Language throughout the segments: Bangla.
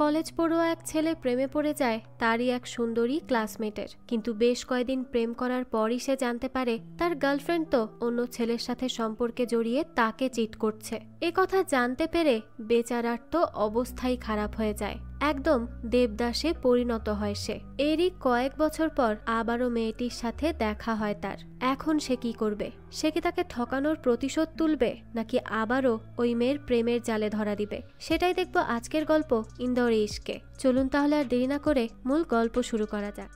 কলেজ পড়ুয়া এক ছেলে প্রেমে পড়ে যায় তারই এক সুন্দরী ক্লাসমেটের, কিন্তু বেশ কয়েকদিন প্রেম করার পরই সে জানতে পারে তার গার্লফ্রেন্ড তো অন্য ছেলের সাথে সম্পর্কে জড়িয়ে তাকে চিট করছে। এ কথা জানতে পেরে বেচারার তো অবস্থাই খারাপ হয়ে যায়, একদম দেবদাসে পরিণত হয় সে। এরই কয়েক বছর পর আবারও মেয়েটির সাথে দেখা হয় তার। এখন সে কি করবে? সে কি তাকে ঠকানোর প্রতিশোধ তুলবে, নাকি আবারও ওই মেয়ের প্রেমের জালে ধরা দিবে? সেটাই দেখবো আজকের গল্প ইন্দোর ইশকে। চলুন তাহলে আর দেরি না করে মূল গল্প শুরু করা যাক।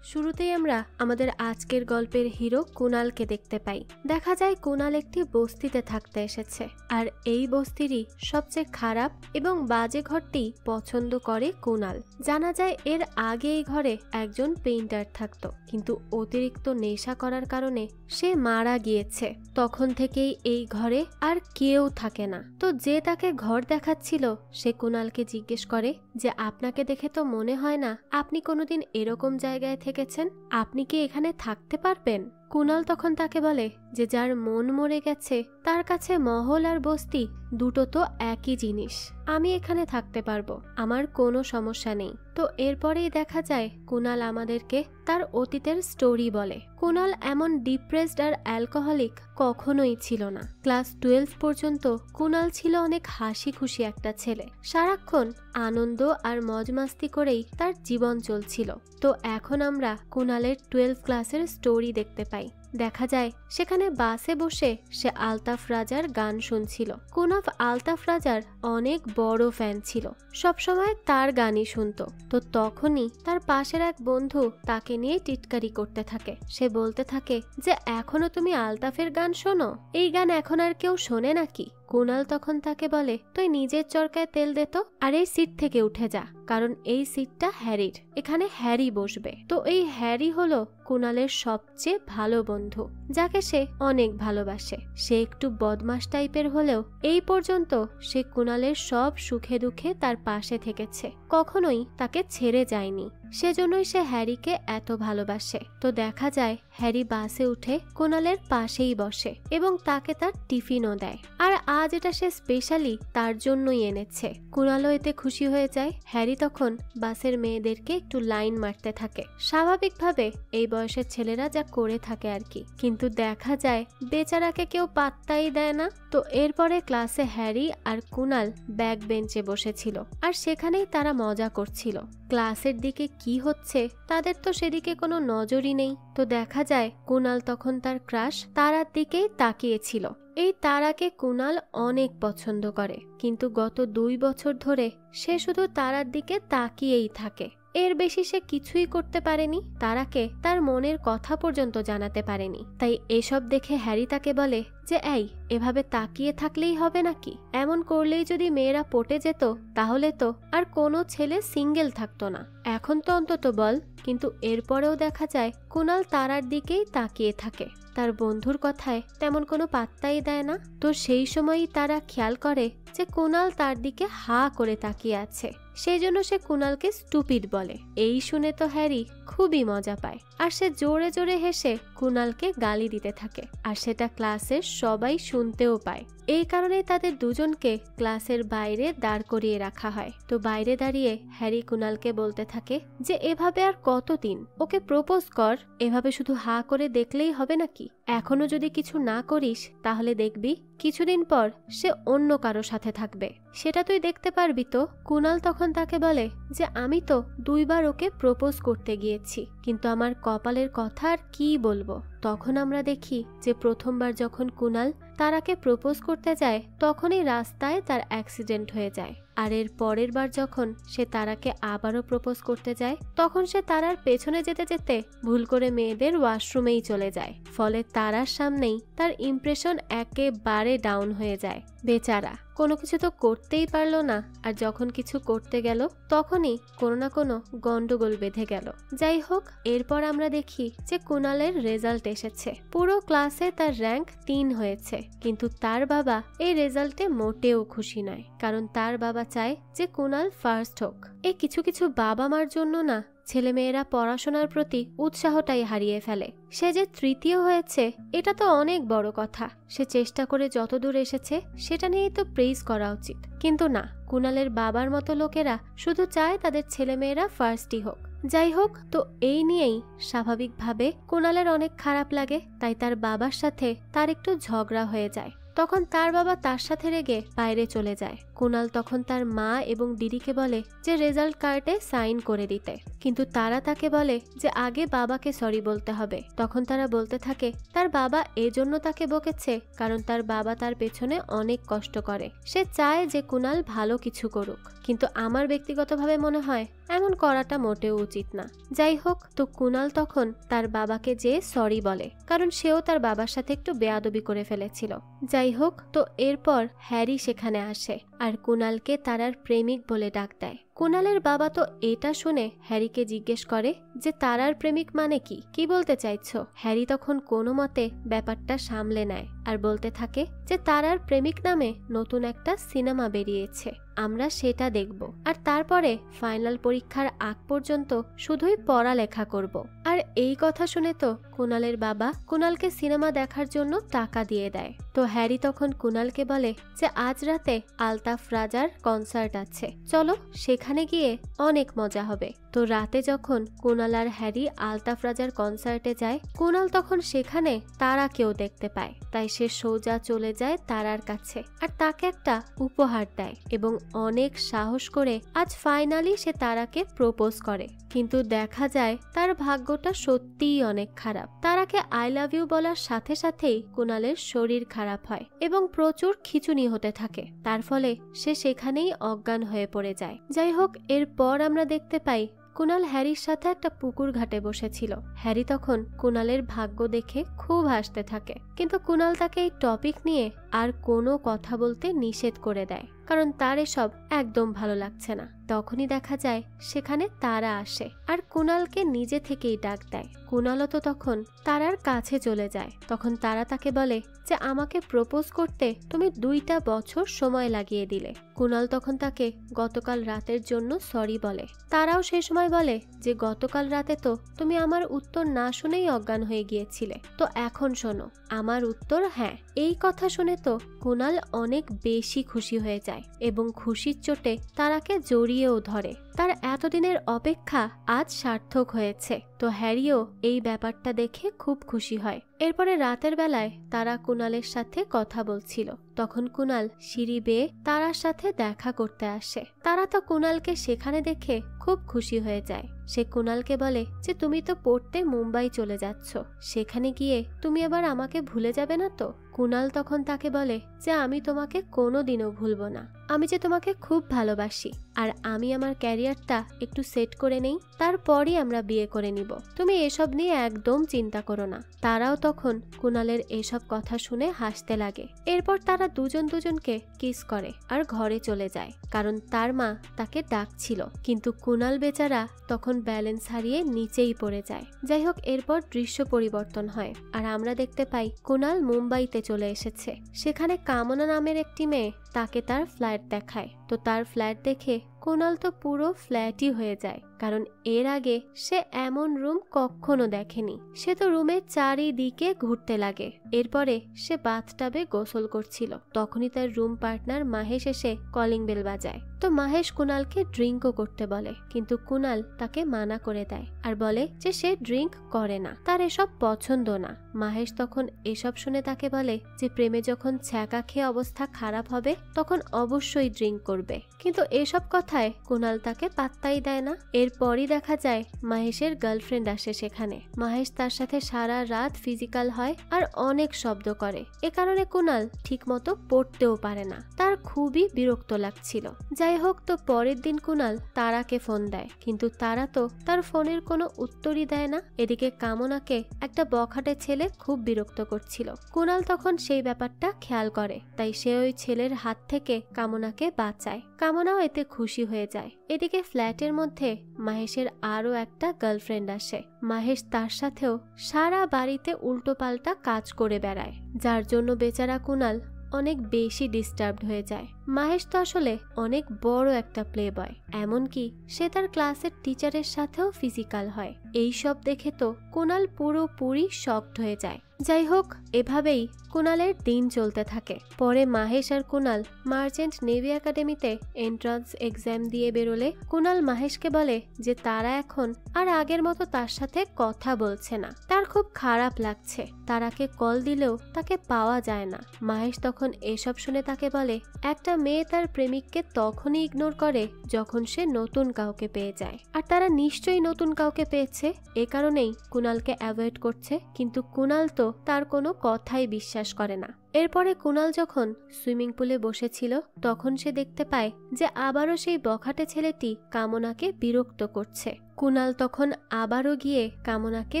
শুরুতেই আমরা আমাদের আজকের গল্পের হিরো কুনালকে দেখতে পাই। দেখা যায় কুনাল একটি বস্তিতে থাকতে এসেছে, আর এই বস্তিরই সবচেয়ে খারাপ এবং বাজে ঘরটি পছন্দ করে কুনাল। জানা যায় এর আগে এই ঘরে একজন পেইন্টার থাকতো, কিন্তু অতিরিক্ত নেশা করার কারণে সে মারা গিয়েছে। তখন থেকেই এই ঘরে আর কেউ থাকে না। তো যে তাকে ঘর দেখাচ্ছিল সে কুনালকে জিজ্ঞেস করে যে আপনাকে দেখে তো মনে হয় না আপনি কোনোদিন এরকম জায়গায় থেকেছেন, আপনি কি এখানে থাকতে পারবেন? কুনাল তখন তাকে বলে যে যার মন মরে গেছে তার কাছে মহল আর বস্তি দুটো তো একই জিনিস, আমি এখানে থাকতে পারবো, আমার কোনো সমস্যা নেই। তো এরপরেই দেখা যায় কুনাল আমাদেরকে তার অতীতের স্টোরি বলে। কুনাল এমন ডিপ্রেসড আর অ্যালকোহলিক কখনোই ছিল না। ক্লাস 12 পর্যন্ত কুনাল ছিল অনেক হাসি খুশি একটা ছেলে, সারাক্ষণ আনন্দ আর মজমাস্তি করেই তার জীবন চলছিল। তো এখন আমরা কুনালের 12 ক্লাসের স্টোরি দেখতে পাই। দেখা যায় সেখানে বাসে বসে সে আলতাফ রাজার গান শুনছিল। কুনাল আলতাফ রাজার অনেক বড় ফ্যান ছিল, সবসময় তার গানই শুনতো। তো তখনই তার পাশের এক বন্ধু তাকে নিয়ে টিটকারি করতে থাকে। সে বলতে থাকে যে এখনো তুমি আলতাফের গান শোনো? এই গান এখন আর কেউ শোনে নাকি? কুনাল তখন তাকে বলে তুই নিজের চরকায় তেল দে তো, আর এই সিট থেকে উঠে যা, কারণ এই সিটটা হ্যারির, এখানে হ্যারি বসবে। তো এই হ্যারি হলো কুনালের সবচেয়ে ভালো বন্ধু, যাকে সে অনেক ভালোবাসে। সে একটু বদমাশ টাইপের হলেও এই পর্যন্ত সে কুনালের সব সুখে দুঃখে তার পাশে থেকেছে, কখনোই তাকে ছেড়ে যায়নি। সেজন্যই সে হ্যারিকে এত ভালোবাসে। তো দেখা যায় হ্যারি বাসে উঠে কুনালের পাশেই বসে এবং তাকে তার টিফিনও দেয়, আর আজ এটা সে স্পেশালি তার জন্যই এনেছে। কুনালও এতে খুশি হয়ে যায়। হ্যারি তখন বাসের মেয়েদেরকে একটু লাইন মারতে থাকে, স্বাভাবিকভাবে এই বয়সের ছেলেরা যা করে থাকে আর কি। কিন্তু দেখা যায় বেচারাকে কেউ পাত্তাই দেয় না। তো এরপরে ক্লাসে হ্যারি আর কুনাল ব্যাক বেঞ্চে বসেছিল, আর সেখানেই তারা মজা করছিল। ক্লাসের দিকে কি হচ্ছে তাদের তো সেদিকে কোনো নজরই নেই। তো দেখা যায় কুনাল তখন তার ক্রাশ তারার দিকেই তাকিয়েছিল। এই তারাকে কুনাল অনেক পছন্দ করে, কিন্তু গত 2 বছর ধরে সে শুধু তারার দিকে তাকিয়েই থাকে। এর বেশি সে কিছুই করতে পারেনি, তারাকে তার মনের কথা পর্যন্ত জানাতে পারেনি। তাই এসব দেখে হ্যারি তাকে বলে যে এই এভাবে তাকিয়ে থাকলেই হবে নাকি? এমন করলেই যদি মেয়েরা পটে যেত তাহলে তো আর কোনো ছেলে সিঙ্গেল থাকতো না। এখন তো অন্তত বল। কিন্তু এরপরেও দেখা যায় কুনাল তারার দিকেই তাকিয়ে থাকে, তার বন্ধুর কথায় তেমন কোনো পাত্তাই দেয় না। তো সেই সময়ই তারা খেয়াল করে যে কুনাল তার দিকে হা করে তাকিয়ে আছে, সেই জন্য সে কুনালকে স্টুপিড বলে। এই শুনে তো হ্যারি খুবই মজা পায়, আর সে জোরে জোরে হেসে কুনালকে গালি দিতে থাকে, আর সেটা ক্লাসের সবাই শুনতেও পায়। এই কারণে তাদের দুজনকে ক্লাসের বাইরে দাঁড় করিয়ে রাখা হয়। তো বাইরে দাঁড়িয়ে হ্যারি কুনালকে বলতে থাকে যে এভাবে আর কতদিন? ওকে প্রপোজ কর, এভাবে শুধু হা করে দেখলেই হবে নাকি? এখনো যদি কিছু না করিস তাহলে দেখবি কিছুদিন পর সে অন্য কারো সাথে থাকবে, সেটা তুই দেখতে পারবি তো। কুনাল তখন তাকে বলে যে আমি তো 2 বার ওকে প্রপোজ করতে গিয়েছি, কিন্তু আমার কপালের কথা আর কি বলবো। তখন আমরা দেখি যে প্রথমবার যখন কুনাল তারাকে প্রপোজ করতে যায় তখনই রাস্তায় তার অ্যাক্সিডেন্ট হয়ে যায়, আর এর পরের বার যখন সে তারাকে আবারও প্রপোজ করতে যায় তখন সে তারার পেছনে যেতে যেতে ভুল করে মেয়েদের ওয়াশরুমেই চলে যায়। ফলে তারার সামনেই তার ইমপ্রেশন একেবারে ডাউন হয়ে যায়। বেচারা কোনো কিছু তো করতেই পারলো না, আর যখন কিছু করতে গেল তখনই কোনো না কোনো গন্ডগোল বেঁধে গেল। যাই হোক, এরপর আমরা দেখি যে কুনালের রেজাল্ট এসেছে। পুরো ক্লাসে তার র্যাঙ্ক 3 হয়েছে, কিন্তু তার বাবা এই রেজাল্টে মোটেও খুশি নয়, কারণ তার বাবা চায় যে কুনাল ফার্স্ট হোক। এই কিছু কিছু বাবা মার জন্য না ছেলেমেয়েরা পড়াশোনার প্রতি উৎসাহটাই হারিয়ে ফেলে। সে যে তৃতীয় হয়েছে এটা তো অনেক বড় কথা। সে চেষ্টা করে যতদূর এসেছে সেটা নিয়েই তো প্রেইজ করা উচিত। কিন্তু না, কুণালের বাবার মতো লোকেরা শুধু চায় তাদের ছেলেমেয়েরা ফার্স্টই হোক। যাই হোক, তো এই নিয়েই স্বাভাবিকভাবে কুণালের অনেক খারাপ লাগে, তাই তার বাবার সাথে তার একটু ঝগড়া হয়ে যায়। তখন তার বাবা তার সাথে রেগে বাইরে চলে যায়। কুণাল তখন তার মা এবং দিদিকে বলে যে রেজাল্ট কার্ডে সাইন করে দিতে, কিন্তু তারা তাকে বলে যে আগে বাবাকে সরি বলতে হবে। তখন তারা বলতে থাকে তার বাবা এজন্য তাকে বকেছে কারণ তার বাবা তার পেছনে অনেক কষ্ট করে, সে চায় যে কুণাল ভালো কিছু করুক, কিন্তু আমার ব্যক্তিগতভাবে মনে হয় এমন করাটা মোটেও উচিত না। যাই হোক, তো কুণাল তখন তার বাবাকে যেয়ে সরি বলে, কারণ সেও তার বাবার সাথে একটু বেয়াদবি করে ফেলেছিল। যাই হোক, তো এরপর হ্যারি সেখানে আসে আর কুণালকে তারার প্রেমিক বলে ডাক দেয়। কুণালের বাবা তো এটা শুনে হ্যারিকে জিজ্ঞেস করে যে তারার প্রেমিক মানে কি বলতে চাইছো? হ্যারি তখন কোনো মতে ব্যাপারটা সামলে নেয় আর বলতে থাকে যে তারার প্রেমিক নামে নতুন একটা সিনেমা বেরিয়েছে, আমরা সেটা দেখব, আর তারপরে ফাইনাল পরীক্ষার আগ পর্যন্ত শুধুই পড়ালেখা করব। আর এই কথা শুনে তো কুণালের বাবা কুণালকে সিনেমা দেখার জন্য টাকা দিয়ে দেয়। তো হ্যারি তখন কুণালকে বলে যে আজ রাতে আলতাফ রাজার কনসার্ট আছে, চলো সেখানে গিয়ে অনেক মজা হবে। তো রাতে যখন কুণাল আর হ্যারি আলতাফ রাজার কনসার্টে যায়, কুণাল তখন সেখানে তারাকেও দেখতে পায়, তাই সে সোজা চলে যায় তারার কাছে আর তাকে একটা উপহার দেয় এবং অনেক সাহস করে আজ ফাইনালি সে তারাকে প্রপোজ করে। কিন্তু দেখা যায় তার ভাগ্যটা সত্যিই অনেক খারাপ। তারাকে আই লাভ ইউ বলার সাথে সাথেই কুণালের শরীর খারাপ হয় এবং প্রচুর খিঁচুনি হতে থাকে, তার ফলে সে সেখানেই অজ্ঞান হয়ে পড়ে যায়। যাই হোক, এরপর আমরা দেখতে পাই কুণাল হ্যারির সাথে একটা পুকুর ঘাটে বসেছিল। হ্যারি তখন কুণালের ভাগ্য দেখে খুব হাসতে থাকে, কিন্তু কুণাল তাকে এই টপিক নিয়ে আর কোনো কথা বলতে নিষেধ করে দেয়, কারণ তার এসব একদম ভালো লাগছে না। তখনই দেখা যায় সেখানে তারা আসে আর কুণালকে নিজে থেকেই ডাক দেয়। কুণালও তো তখন তারার কাছে চলে যায়। তখন তারা তাকে বলে যে আমাকে প্রপোজ করতে তুমি 2টা বছর সময় লাগিয়ে দিলে। কুণাল তখন তাকে গতকাল রাতের জন্য সরি বলে। তারাও সেই সময় বলে যে গতকাল রাতে তো তুমি আমার উত্তর না শুনেই অজ্ঞান হয়ে গিয়েছিলে, তো এখন শোনো আমার উত্তর হ্যাঁ। এই কথা শুনে তো কুণাল অনেক বেশি খুশি হয়ে যায় এবং খুশির চোটে তারাকে জড়িয়েও ধরে। তার এতদিনের অপেক্ষা আজ সার্থক হয়েছে। তো হ্যারিও এই ব্যাপারটা দেখে খুব খুশি হয়। এরপরে রাতের বেলায় তারা কুণালের সাথে কথা বলছিল, তখন কুণাল সিঁড়ি বেয়ে তারার সাথে দেখা করতে আসে। তারা তো কুণালকে সেখানে দেখে খুব খুশি হয়ে যায়। সে কুণালকে বলে যে তুমি তো পড়তে মুম্বাই চলে যাচ্ছ, সেখানে গিয়ে তুমি আবার আমাকে ভুলে যাবে না তো? কুণাল তখন তাকে বলে যে আমি তোমাকে কোনোদিনও ভুলবো না, আমি যে তোমাকে খুব ভালোবাসি, আর আমি আমার ক্যারিয়ারটা একটু সেট করে নেই, তারপরই আমরা বিয়ে করে নিব, তুমি এসব নিয়ে একদম চিন্তা করো না। তারাও তখন কুণালের এসব কথা শুনে হাসতে লাগে। এরপর তারা দুজন দুজনকে কিস করে আর ঘরে চলে যায়, কারণ তার মা তাকে ডাকছিল। কিন্তু কুণাল বেচারা তখন ব্যালেন্স হারিয়ে নিচেই পড়ে যায়। যাই হোক, এরপর দৃশ্য পরিবর্তন হয় আর আমরা দেখতে পাই কুণাল মুম্বাইতে চলে এসেছে। সেখানে কামনা নামের একটি মেয়ে তাকে তার ফ্ল্যাট দেখায়। তো তার ফ্ল্যাট দেখে কুণাল তো পুরো ফ্ল্যাটই হয়ে যায়, কারণ এর আগে সে এমন রুম কখনো দেখেনি। সে তো রুমের চারিদিকে ঘুরতে লাগে। এরপরে সে বাথটাবে গোসল করছিল, তখনই তার রুম পার্টনার মাহেশ এসে কলিং বেল বাজায়। তো মাহেশ কুণালকে ড্রিঙ্কও করতে বলে, কিন্তু কুণাল তাকে মানা করে দেয় আর বলে যে সে ড্রিঙ্ক করে না, তার এসব পছন্দ না। মাহেশ তখন এসব শুনে তাকে বলে যে প্রেমে যখন ছ্যাঁকা খেয়ে অবস্থা খারাপ হবে তখন অবশ্যই ড্রিঙ্ক করবে, কিন্তু এসব কথায় কুণাল তাকে পাত্তাই দেয় না। এরপরই দেখা যায় মাহেশের গার্লফ্রেন্ড আসে সেখানে। মাহেশ তার সাথে সারা রাত ফিজিক্যাল হয় আর অনেক শব্দ করে। এ কারণে কুণাল ঠিক মতো পড়তেও পারে না, তার খুবই বিরক্ত লাগছিল। যাই হোক, তো পরের দিন কুণাল তারাকে ফোন দেয়, কিন্তু তারা তো তার ফোনের কোনো উত্তরই দেয় না। এদিকে কামনাকে একটা বখাটে ছেলে খুব বিরক্ত করছিল। কুণাল তখন সেই ব্যাপারটা খেয়াল করে, তাই সে ওই ছেলের হাত থেকে কামনাকে বাঁচায়। কামনাও এতে খুশি হয়ে যায়। এদিকে ফ্ল্যাটের মধ্যে মাহেশের আরো একটা গার্লফ্রেন্ড আসে। মাহেশ তার সাথেও সারা বাড়িতে উল্টো পাল্টা কাজ করে বেড়ায়, যার জন্য বেচারা কুণাল অনেক বেশি ডিস্টার্বড হয়ে যায়। মাহেশ তো আসলে অনেক বড় একটা প্লে বয়, এমনকি সে তার ক্লাসের টিচারের সাথেও ফিজিক্যাল হয়। এই সব দেখে তো কুনাল পুরোপুরি শকড হয়ে যায়। যাই হোক, এভাবেই কুনালের দিন চলতে থাকে। পরে মাহেশ আর কুনাল মার্চেন্ট নেভি একাডেমিতে এন্ট্রান্স এক্সাম দিয়ে বেরোলে কুনাল মাহেশকে বলে যে তারা এখন আর আগের মতো তার সাথে কথা বলছে না, তার খুব খারাপ লাগছে। তারাকে কল দিলেও তাকে পাওয়া যায় না। মাহেশ তখন এসব শুনে তাকে বলে একটা মেয়ে তার প্রেমিককে তখনই ইগনোর করে যখন সে নতুন কাউকে পেয়ে যায়, আর তারা নিশ্চয়ই নতুন কাউকে পেয়েছে, এ কারণেই কুনালকে অ্যাভয়েড করছে। কিন্তু কুনাল তো তার কোনো কথাই বিশ্বাস করে না। এরপরে কুনাল যখন সুইমিং পুলে বসেছিল তখন সে দেখতে পায় যে আবারও সেই বখাটে ছেলেটি কামনাকে বিরক্ত করছে। কুনাল তখন আবারও গিয়ে কামনাকে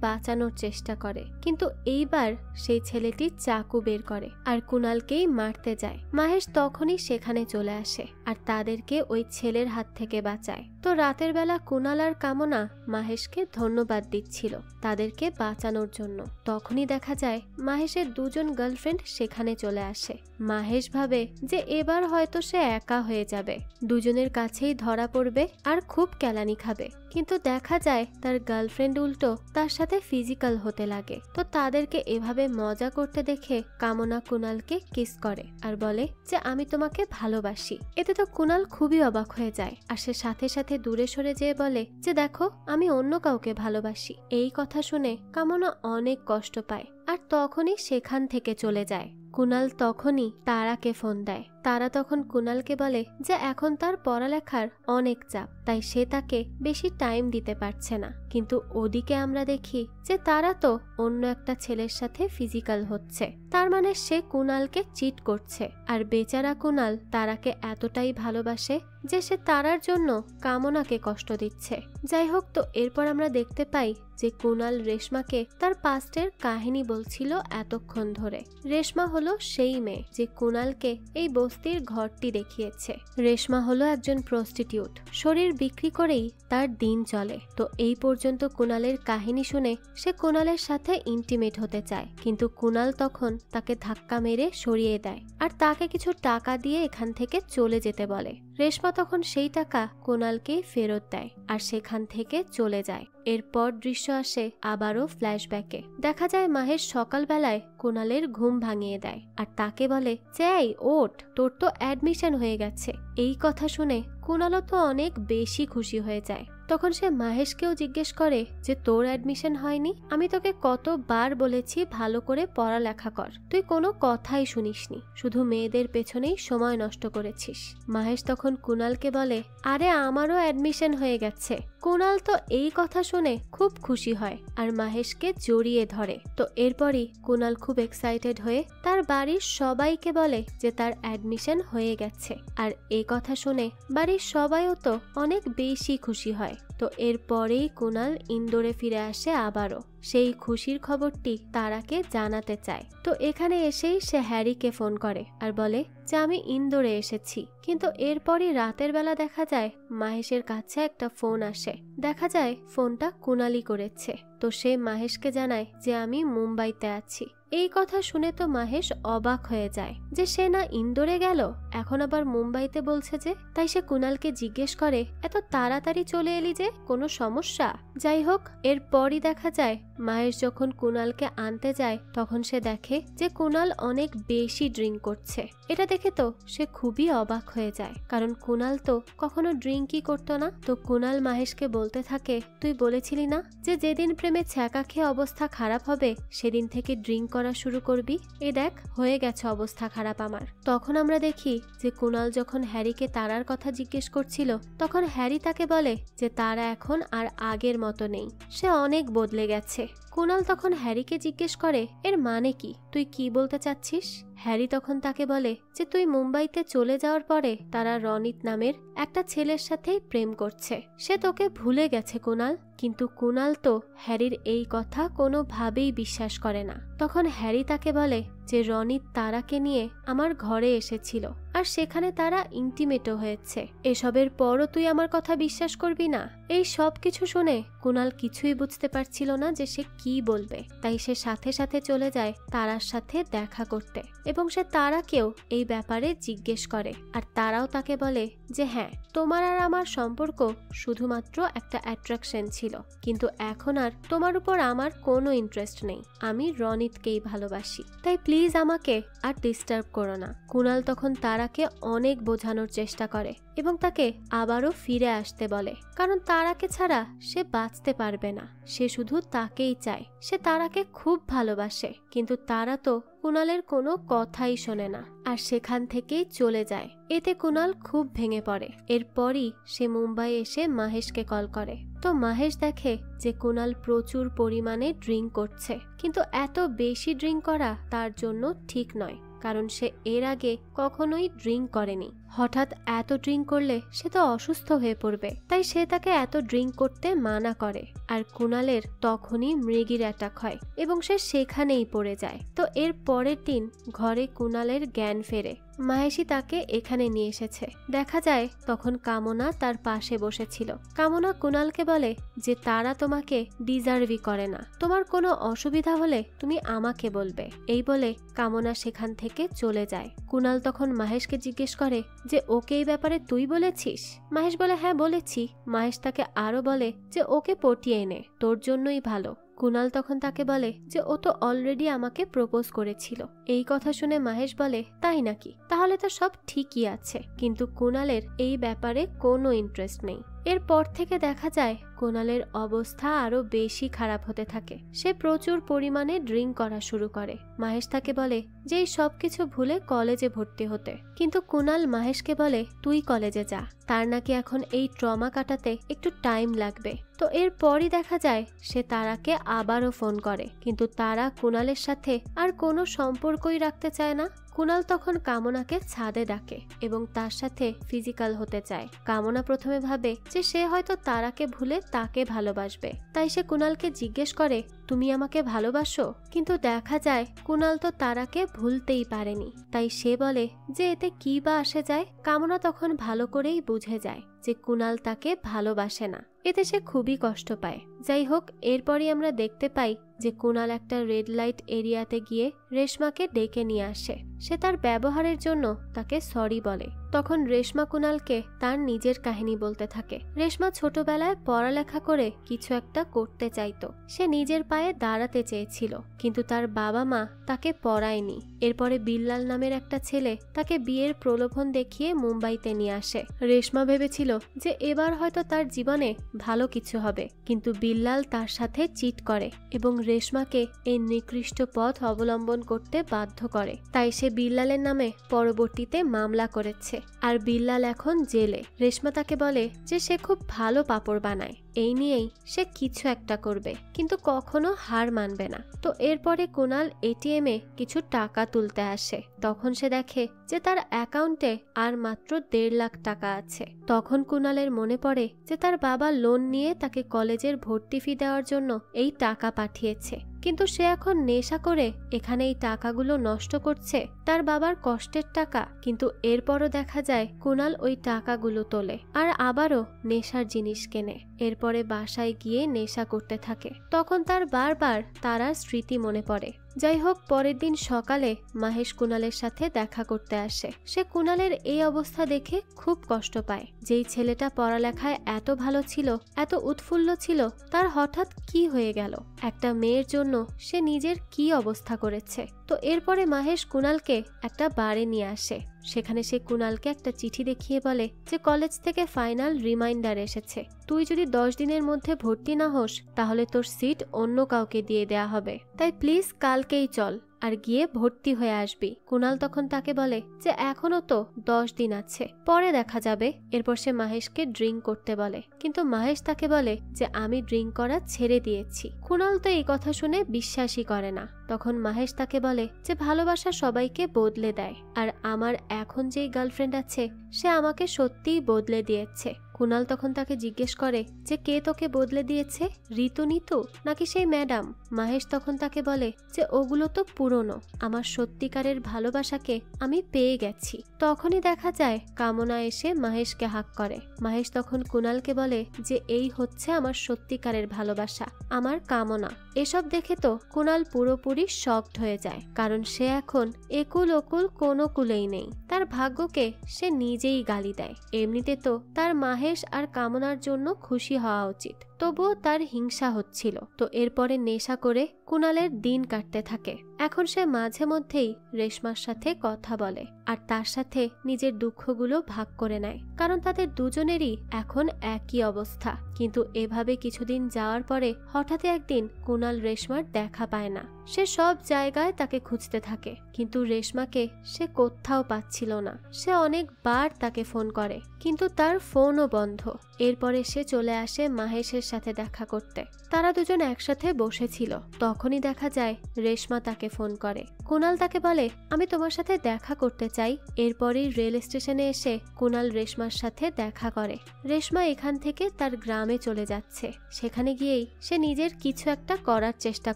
বাঁচানোর চেষ্টা করে, কিন্তু এইবার সেই ছেলেটি চাকু বের করে আর কুনালকেই মারতে যায়। মাহেশ তখনই সেখানে চলে আসে আর তাদেরকে ওই ছেলের হাত থেকে বাঁচায়। তো রাতের বেলা কুনাল আর কামনা মাহেশকে ধন্যবাদ দিচ্ছিল তাদেরকে বাঁচানোর জন্য। তখনই দেখা যায় মাহেশের দুজন গার্লফ্রেন্ড সেখানে চলে আসে। মাহেশ ভাবে যে এবার হয়তো সে একা হয়ে যাবে, দুজনের কাছেই ধরা পড়বে আর খুব কেলানি খাবে। কিন্তু দেখা যায় তার গার্লফ্রেন্ড উল্টো তার সাথে ফিজিক্যাল হতে লাগে। তো তাদেরকে এভাবে মজা করতে দেখে কামনা কুনালকে কিস করে আর বলে যে আমি তোমাকে ভালোবাসি। এতে তো কুনাল খুবই অবাক হয়ে যায় আর সে সাথে সাথে দূরে সরে যেয়ে বলে যে দেখো আমি অন্য কাউকে ভালোবাসি। এই কথা শুনে কামনা অনেক কষ্ট পায় আর তখনই সেখান থেকে চলে যায়। কুনাল তখনই তারাকে ফোন দেয়। তারা তখন কুনালকে বলে যে এখন তার পড়ালেখার অনেক চাপ, তাই সে তাকে বেশি টাইম দিতে পারছে না। কিন্তু ওদিকে আমরা দেখি যে তারা তো অন্য একটা ছেলের সাথে ফিজিক্যাল হচ্ছে, তার মানে সে কুনালকে চিট করছে। আর বেচারা কুনাল তারাকে এতটাই ভালোবাসে যে সে তারার জন্য কামনাকে কষ্ট দিচ্ছে। যাই হোক, তো এরপর আমরা দেখতে পাই যে কুনাল রেশমাকে তার পাস্টের কাহিনী বলছিল এতক্ষণ ধরে। রেশমা হলো সেই মেয়ে যে কুনালকে এই বস্তির ঘরটি দেখিয়েছে। রেশমা হলো একজন প্রস্টিটিউট, শরীর বিক্রি করেই তার দিন চলে। তো এই পর্যন্ত কুনালের কাহিনী শুনে সে কুনালের সাথে ইন্টিমেট হতে চায়, কিন্তু কুনাল তখন তাকে ধাক্কা মেরে সরিয়ে দেয় আর তাকে কিছু টাকা দিয়ে এখান থেকে চলে যেতে বলে। রেশমা তখন সেই টাকা কুনালকে ফেরত দেয় আর সেখান থেকে চলে যায়। এরপর দৃশ্য আসে আবারও ফ্ল্যাশব্যাকে। দেখা যায় মাহেশ সকালবেলায় কুনালের ঘুম ভাঙিয়ে দেয় আর তাকে বলে যে এই ওঠ, তোর তো অ্যাডমিশন হয়ে গেছে। এই কথা শুনে কুনালও তো অনেক বেশি খুশি হয়ে যায়। তখন সে মাহেশকেও জিজ্ঞেস করে যে তোর অ্যাডমিশন হয়নি? আমি তোকে কতবার বলেছি ভালো করে পড়ালেখা কর, তুই কোনো কথাই শুনিসনি, শুধু মেয়েদের পেছনেই সময় নষ্ট করেছিস। মাহেশ তখন কুনালকে বলে আরে আমারও অ্যাডমিশন হয়ে গেছে। কুনাল তো এই কথা শুনে খুব খুশি হয় আর মাহেশকে জড়িয়ে ধরে। তো এরপরই কুনাল খুব এক্সাইটেড হয়ে তার বাড়ির সবাইকে বলে যে তার অ্যাডমিশন হয়ে গেছে। আর এই কথা শুনে বাড়ির সবাইও তো অনেক বেশি খুশি হয়। তো এরপরেই কুনাল ইন্দোরে ফিরে আসে আবারও। সেই খুশির খবরটি তারাকে জানাতে চায়। তো এখানে এসেই সে হ্যারিকে ফোন করে আর বলে যে আমি ইন্দোরে এসেছি। কিন্তু এরপরই রাতের বেলা দেখা যায় মাহেশের কাছে একটা ফোন আসে। দেখা যায় ফোনটা কুনালি করেছে। তো সে মাহেশকে জানায় যে আমি মুম্বাইতে আছি। এই কথা শুনে তো মাহেশ অবাক হয়ে যায় যে সে না ইন্দোরে গেল, এখন আবার মুম্বাইতে বলছে যে। তাই সে কুনালকে জিজ্ঞেস করে এত তাড়াতাড়ি চলে এলি যে, কোনো সমস্যা? যাই হোক, এরপরই দেখা যায় মাহেশ যখন কুনালকে আনতে যায় তখন সে দেখে যে কুনাল অনেক বেশি ড্রিঙ্ক করছে। এটা দেখে তো সে খুবই অবাক হয়ে যায়, কারণ কুনাল তো কখনো ড্রিঙ্কই করতো না। তো কুনাল মাহেশকে বলতে থাকে তুই বলেছিলি না যে যেদিন প্রেমে ছ্যাঁকা খেয়ে অবস্থা খারাপ হবে সেদিন থেকে ড্রিঙ্ক করা শুরু করবি। এ দেখ হয়ে গেছে অবস্থা খারাপ আমার। তখন আমরা দেখি যে কুনাল যখন হ্যারিকে তারার কথা জিজ্ঞেস করছিল তখন হ্যারি তাকে বলে যে তারা এখন আর আগের মতো নেই, সে অনেক বদলে গেছে। কুনাল তখন হ্যারিকে জিজ্ঞেস করে এর মানে কি, তুই কি বলতে চাচ্ছিস? হ্যারি তখন তাকে বলে যে তুই মুম্বাইতে চলে যাওয়ার পরে তারা রনিত নামের একটা ছেলের সাথেই প্রেম করছে, সে তোকে ভুলে গেছে কুনাল। কিন্তু কুনাল তো হ্যারির এই কথা কোনোভাবেই বিশ্বাস করে না। তখন হ্যারি তাকে বলে যে রনিত তারাকে নিয়ে আমার ঘরে এসেছিল আর সেখানে তারা ইন্টিমেটও হয়েছে। এসবের পরও তুই আমার কথা বিশ্বাস করবি না? এই সব কিছু শুনে কুনাল কিছুই বুঝতে পারছিল না যে সে কি বলবে। তাই সে সাথে সাথে চলে যায় তারার সাথে দেখা করতে এবং সে তারাকেও এই ব্যাপারে জিজ্ঞেস করে। আর তারাও তাকে বলে যে হ্যাঁ, তোমার আর আমার সম্পর্ক শুধুমাত্র একটা অ্যাট্রাকশন ছিল, কিন্তু এখন আর তোমার উপর আমার কোনো ইন্টারেস্ট নেই। আমি রনিতকেই ভালোবাসি, তাই প্লিজ আমাকে আর ডিস্টার্ব করো না। কুনাল তখন তারাকে অনেক বোঝানোর চেষ্টা করে এবং তাকে আবারও ফিরে আসতে বলে, কারণ তারাকে ছাড়া সে বাঁচতে পারবে না। সে শুধু তাকেই চায়, সে তারাকে খুব ভালোবাসে। কিন্তু তারা তো কুনালের কোনো কথাই শোনে না আর সেখান থেকেই চলে যায়। এতে কুনাল খুব ভেঙে পড়ে। এরপরই সে মুম্বাই এসে মাহেশকে কল করে। তো মাহেশ দেখে যে কুনাল প্রচুর পরিমাণে ড্রিঙ্ক করছে, কিন্তু এত বেশি ড্রিঙ্ক করা তার জন্য ঠিক নয়, কারণ সে এর আগে কখনোই ড্রিঙ্ক করেনি। হঠাৎ এত ড্রিঙ্ক করলে সে তো অসুস্থ হয়ে পড়বে, তাই সে তাকে এত ড্রিঙ্ক করতে মানা করে। আর কুনালের তখনই মৃগীর অ্যাটাক হয় এবং সে সেখানেই পড়ে যায়। তো এর পরের দিন ঘরে কুনালের জ্ঞান ফেরে। মাহেশই তাকে এখানে নিয়ে এসেছে। দেখা যায় তখন কামনা তার পাশে বসেছিল। কামনা কুনালকে বলে যে তারা তোমাকে ডিজার্ভই করে না, তোমার কোনো অসুবিধা হলে তুমি আমাকে বলবে। এই বলে কামনা সেখান থেকে চলে যায়। কুনাল তখন মাহেশকে জিজ্ঞেস করে যে ওকে এই ব্যাপারে তুই বলেছিস? মাহেশ বলে হ্যাঁ বলেছি। মাহেশ তাকে আরো বলে যে ওকে পটিয়ে নে, তোর জন্যই ভালো। কুনাল তখন তাকে বলে যে ও তো অলরেডি আমাকে প্রপোজ করেছিল। এই কথা শুনে মাহেশ বলে তাই নাকি, তাহলে তো সব ঠিকই আছে। কিন্তু কুনালের এই ব্যাপারে কোনো ইন্টারেস্ট নেই। এরপর থেকে দেখা যায় কুনালের অবস্থা আরো বেশি খারাপ হতে থাকে। সে প্রচুর পরিমাণে ড্রিঙ্ক করা শুরু করে। মাহেশ তাকে বলে যে এই সবকিছু ভুলে কলেজে ভর্তি হতে, কিন্তু কুনাল মাহেশকে বলে তুই কলেজে যা, তার নাকি এখন এই ট্রমা কাটাতে একটু টাইম লাগবে। তো এরপরই দেখা যায় সে তারাকে আবারও ফোন করে, কিন্তু তারা কুনালের সাথে আর কোনো সম্পর্কই রাখতে চায় না। কুনাল তখন কামনাকে ছাদে ডাকে এবং তার সাথে ফিজিক্যাল হতে চায়। কামনা প্রথমে ভাবে যে সে হয়তো তারাকে ভুলে তাকে ভালোবাসবে, তাই সে কুনালকে জিজ্ঞেস করে তুমি আমাকে ভালোবাসো? কিন্তু দেখা যায় কুনাল তো তারাকে ভুলতেই পারেনি। তাই সে বলে যে এতে কি বা আসে যায়। কামনা তখন ভালো করেই বুঝে যায় যে কুনাল তাকে ভালোবাসে না। এতে সে খুবই কষ্ট পায়। যাই হোক, এরপরই আমরা দেখতে পাই যে কুনাল একটা রেড লাইট এরিয়াতে গিয়ে রেশমাকে ডেকে নিয়ে আসে। সে তার ব্যবহারের জন্য তাকে সরি বলে। তখন রেশমা কুনালকে তার নিজের কাহিনী বলতে থাকে। রেশমা ছোটবেলায় পড়ালেখা করে কিছু একটা করতে চাইতো। সে নিজের পায়ে দাঁড়াতে চেয়েছিল, কিন্তু তার বাবা মা তাকে পড়ায়নি। এরপরে বিল্লাল নামের একটা ছেলে তাকে বিয়ের প্রলোভন দেখিয়ে মুম্বাইতে নিয়ে আসে। রেশমা ভেবেছিল যে এবার হয়তো তার জীবনে ভালো কিছু হবে, কিন্তু বিল্লাল তার সাথে চিট করে এবং রেশমাকে এই নিকৃষ্ট পথ অবলম্বন করতে বাধ্য করে। তাই সে বিল্লালের নামে পরবর্তীতে মামলা করেছে আর বিল্লাল এখন জেলে। রেশমা তাকে বলে যে সে খুব ভালো পাপড় বানায়, এই নিয়েই সে কিছু একটা করবে, কিন্তু কখনো হার মানবে না। তো এরপরে কুনাল এটিএম এ কিছু টাকা তুলতে আসে। তখন সে দেখে যে তার অ্যাকাউন্টে আর মাত্র 1.5 লাখ টাকা আছে। তখন কুনালের মনে পড়ে যে তার বাবা লোন নিয়ে তাকে কলেজের ভর্তি ফি দেওয়ার জন্য এই টাকা পাঠিয়েছে, কিন্তু সে এখন নেশা করে এখানে এই টাকাগুলো নষ্ট করছে, তার বাবার কষ্টের টাকা। কিন্তু এরপরও দেখা যায় কুনাল ওই টাকাগুলো তোলে আর আবারও নেশার জিনিস কেনে। এরপরে বাসায় গিয়ে নেশা করতে থাকে। তখন তার বারবার তারার স্মৃতি মনে পড়ে। যাই হোক, পরের দিন সকালে মাহেশ কুনালের সাথে দেখা করতে আসে। সে কুনালের এই অবস্থা দেখে খুব কষ্ট পায়। যেই ছেলেটা পড়ালেখায় এত ভালো ছিল, এত উৎফুল্ল ছিল, তার হঠাৎ কি হয়ে গেল? একটা মেয়ের জন্য সে নিজের কি অবস্থা করেছে। তো এরপরে মাহেশ কুনালকে একটা বারে নিয়ে আসে। সেখানে সে কুনালকে একটা চিঠি দেখিয়ে বলে যে কলেজ থেকে ফাইনাল রিমাইন্ডার এসেছে, তুই যদি 10 দিনের মধ্যে ভর্তি না হোস তাহলে তোর সিট অন্য কাউকে দিয়ে দেয়া হবে, তাই প্লিজ কালকেই চল আর গিয়ে ভর্তি হয়ে আসবি। কুনাল তখন তাকে বলে যে এখনো তো 10 দিন আছে, পরে দেখা যাবে। এরপর সে মাহেশকে ড্রিঙ্ক করতে বলে, কিন্তু মাহেশ তাকে বলে যে আমি ড্রিঙ্ক করা ছেড়ে দিয়েছি। কুনাল তো এই কথা শুনে বিশ্বাসই করে না। তখন মাহেশ তাকে বলে যে ভালোবাসা সবাইকে বদলে দেয়, আর আমার এখন যেই গার্লফ্রেন্ড আছে সে আমাকে সত্যিই বদলে দিয়েছে। কুনাল তখন তাকে জিজ্ঞেস করে যে কে তোকে বদলে দিয়েছে, ঋতু নিতু নাকি সেই ম্যাডাম। মাহেশ তখন তাকে বলে যে ওগুলো তো পুরনো, আমার সত্যিকারের ভালোবাসাকে আমি পেয়ে গেছি। তখনই দেখা যায় কামনা এসে মাহেশকে হাঁক করে। মাহেশ তখন কুনালকে বলে যে এই হচ্ছে আমার সত্যিকারের ভালোবাসা, আমার কামনা। এসব দেখে তো কুনাল পুরোপুরি শকড হয়ে যায়, কারণ সে এখন একুল ওকুল কোনো কুলেই নেই। তার ভাগ্যকে সে নিজেই গালি দেয়। এমনিতে তো তার মাহেশ আর কামনার জন্য খুশি হওয়া উচিত, তবুও তার হিংসা হচ্ছিল। তো এরপরে নেশা করে কুনালের দিন কাটতে থাকে। এখন সে মাঝে মধ্যেই রেশমার সাথে কথা বলে আর তার সাথে নিজের দুঃখগুলো ভাগ করে নেয়, কারণ তাদের দুজনেরই এখন একই অবস্থা। কিন্তু এভাবে কিছুদিন যাওয়ার পরে হঠাৎ একদিন কুনাল রেশমার দেখা পায় না। সে সব জায়গায় তাকে খুঁজতে থাকে, কিন্তু রেশমাকে সে কোথাও পাচ্ছিল না। সে অনেকবার তাকে ফোন করে, কিন্তু তার ফোনও বন্ধ। এরপরে সে চলে আসে মাহেশের সাথে দেখা করতে। তারা দুজন একসাথে বসেছিল। তখনই দেখা যায় রেশমা তাকে ফোন করে। কুনাল তাকে বলে আমি তোমার সাথে দেখা করতে চাই। এরপরই রেল স্টেশনে এসে কুনাল রেশমার সাথে দেখা করে। রেশমা এখান থেকে তার গ্রামে চলে যাচ্ছে। সেখানে গিয়েই সে নিজের কিছু একটা করার চেষ্টা